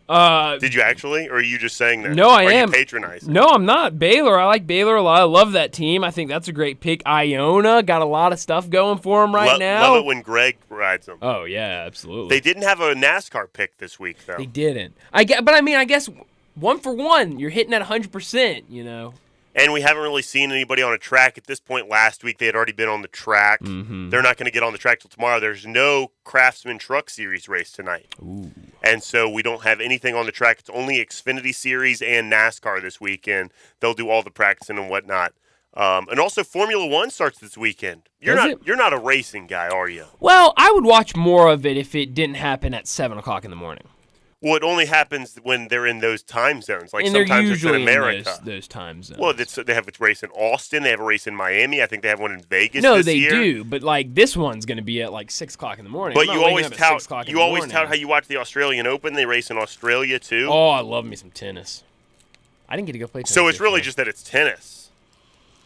Did you actually, or are you just saying that? No, I am. Are you patronizing? No, I'm not. Baylor. I like Baylor a lot. I love that team. I think that's a great pick. Iona got a lot of stuff going for them right now. Love it when Greg rides them. Oh, yeah, absolutely. They didn't have a NASCAR pick this week, though. They didn't. I guess 1 for 1. You're hitting at 100%, you know. And we haven't really seen anybody on a track at this point. Last week, they had already been on the track. Mm-hmm. They're not going to get on the track till tomorrow. There's no Craftsman Truck Series race tonight. Ooh. And so we don't have anything on the track. It's only Xfinity Series and NASCAR this weekend. They'll do all the practicing and whatnot. And also Formula One starts this weekend. You're not a racing guy, are you? Well, I would watch more of it if it didn't happen at 7 o'clock in the morning. Well, it only happens when they're in those time zones. Like and sometimes it's in usually America. In those time zones. Well, they have a race in Austin. They have a race in Miami. I think they have one in Vegas. No, this they year. do. But like this one's going to be at like 6 o'clock in the morning. But you always tout how you watch the Australian Open. They race in Australia too. Oh, I love me some tennis. I didn't get to go play tennis. So it's really just that it's tennis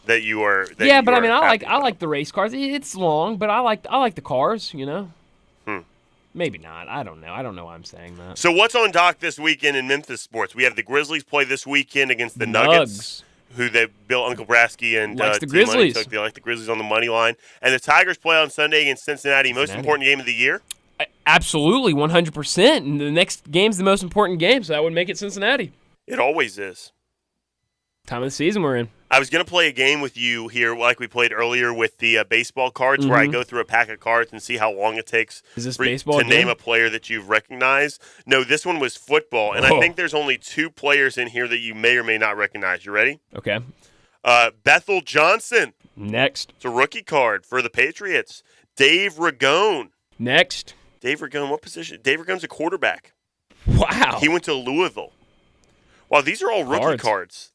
that you are. That yeah, but I mean, I like the race cars. It's long, but I like the cars. You know. Maybe not. I don't know. I don't know why I'm saying that. So what's on dock this weekend in Memphis sports? We have the Grizzlies play this weekend against the Nuggets, who Bill Uncle Brasky and likes the Grizzlies. They like the Grizzlies on the money line. And the Tigers play on Sunday against Cincinnati. Most important game of the year? Absolutely, 100%. And the next game's the most important game, so that would make it Cincinnati. It always is. Time of the season we're in. I was going to play a game with you here like we played earlier with the baseball cards where I go through a pack of cards and see how long it takes to name a player that you've recognized. No, this one was football, and I think there's only 2 players in here that you may or may not recognize. You ready? Okay. Bethel Johnson. Next. It's a rookie card for the Patriots. Dave Ragone. Next. Dave Ragone, what position? Dave Ragone's a quarterback. Wow. He went to Louisville. Wow, these are all rookie cards.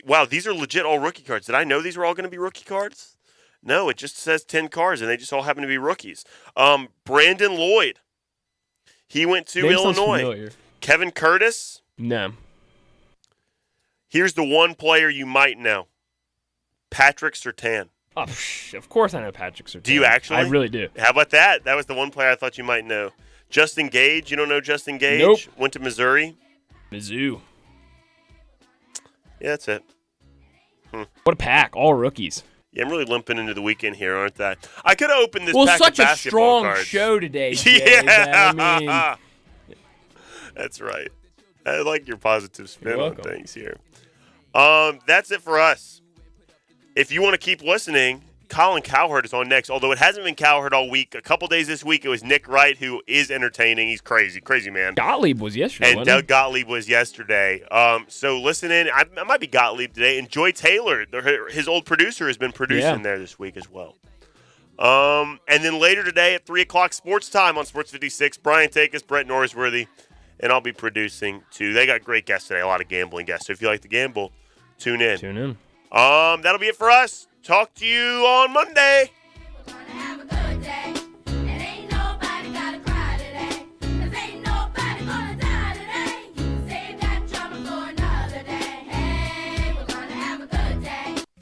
Wow, these are legit all rookie cards. Did I know these were all going to be rookie cards? No, it just says 10 cards, and they just all happen to be rookies. Brandon Lloyd. He went to Illinois. Kevin Curtis. No. Here's the one player you might know. Patrick Surtain. Oh, of course I know Patrick Surtain. Do you actually? I really do. How about that? That was the one player I thought you might know. Justin Gage. You don't know Justin Gage? Nope. Went to Missouri. Mizzou. Yeah, that's it. What a pack. All rookies. Yeah, I'm really limping into the weekend here, aren't I? I could have opened this pack such of a basketball strong cards. show today, Jay, Yeah. That's right. I like your positive spin on things here. That's it for us. If you want to keep listening, Colin Cowherd is on next, although it hasn't been Cowherd all week. A couple days this week, it was Nick Wright, who is entertaining. He's crazy man. Gottlieb was yesterday, and Doug Gottlieb was yesterday. So listen in. I might be Gottlieb today. And Joy Taylor, his old producer, has been producing there this week as well. And then later today at 3 o'clock sports time on Sports 56, Brian Takis, Brett Norsworthy, and I'll be producing too. They got great guests today, a lot of gambling guests. So if you like to gamble, tune in. That'll be it for us. Talk to you on Monday.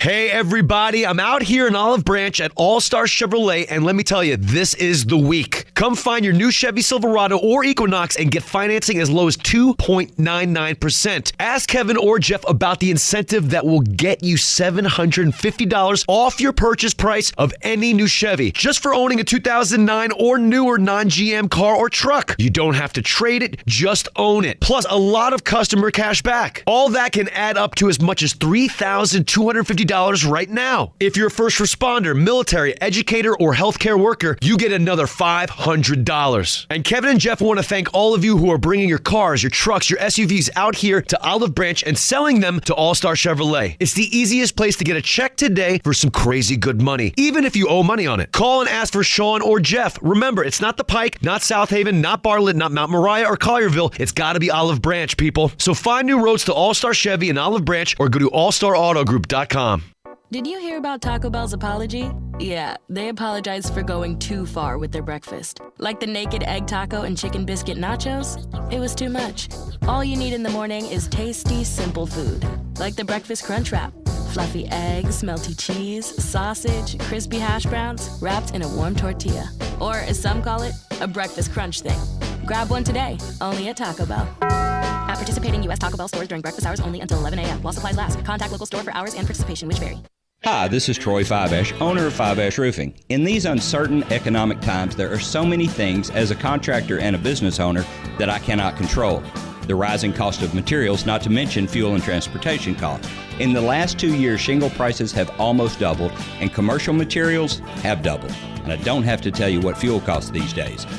Hey everybody, I'm out here in Olive Branch at All-Star Chevrolet, and let me tell you, this is the week. Come find your new Chevy Silverado or Equinox and get financing as low as 2.99%. Ask Kevin or Jeff about the incentive that will get you $750 off your purchase price of any new Chevy, just for owning a 2009 or newer non-GM car or truck. You don't have to trade it, just own it. Plus, a lot of customer cash back. All that can add up to as much as $3,250 right now. If you're a first responder, military, educator, or healthcare worker, you get another $500. And Kevin and Jeff want to thank all of you who are bringing your cars, your trucks, your SUVs out here to Olive Branch and selling them to All-Star Chevrolet. It's the easiest place to get a check today for some crazy good money, even if you owe money on it. Call and ask for Sean or Jeff. Remember, it's not the Pike, not South Haven, not Bartlett, not Mount Moriah or Collierville. It's got to be Olive Branch, people. So find new roads to All-Star Chevy in Olive Branch or go to allstarautogroup.com. Did you hear about Taco Bell's apology? Yeah, they apologized for going too far with their breakfast. Like the naked egg taco and chicken biscuit nachos? It was too much. All you need in the morning is tasty, simple food. Like the breakfast crunch wrap. Fluffy eggs, melty cheese, sausage, crispy hash browns, wrapped in a warm tortilla. Or, as some call it, a breakfast crunch thing. Grab one today, only at Taco Bell. At participating U.S. Taco Bell stores during breakfast hours only until 11 a.m. While supplies last. Contact local store for hours and participation, which vary. Hi, this is Troy Fiveash, owner of Fiveash Roofing. In these uncertain economic times, there are so many things as a contractor and a business owner that I cannot control. The rising cost of materials, not to mention fuel and transportation costs. In the last 2 years, shingle prices have almost doubled and commercial materials have doubled. And I don't have to tell you what fuel costs these days.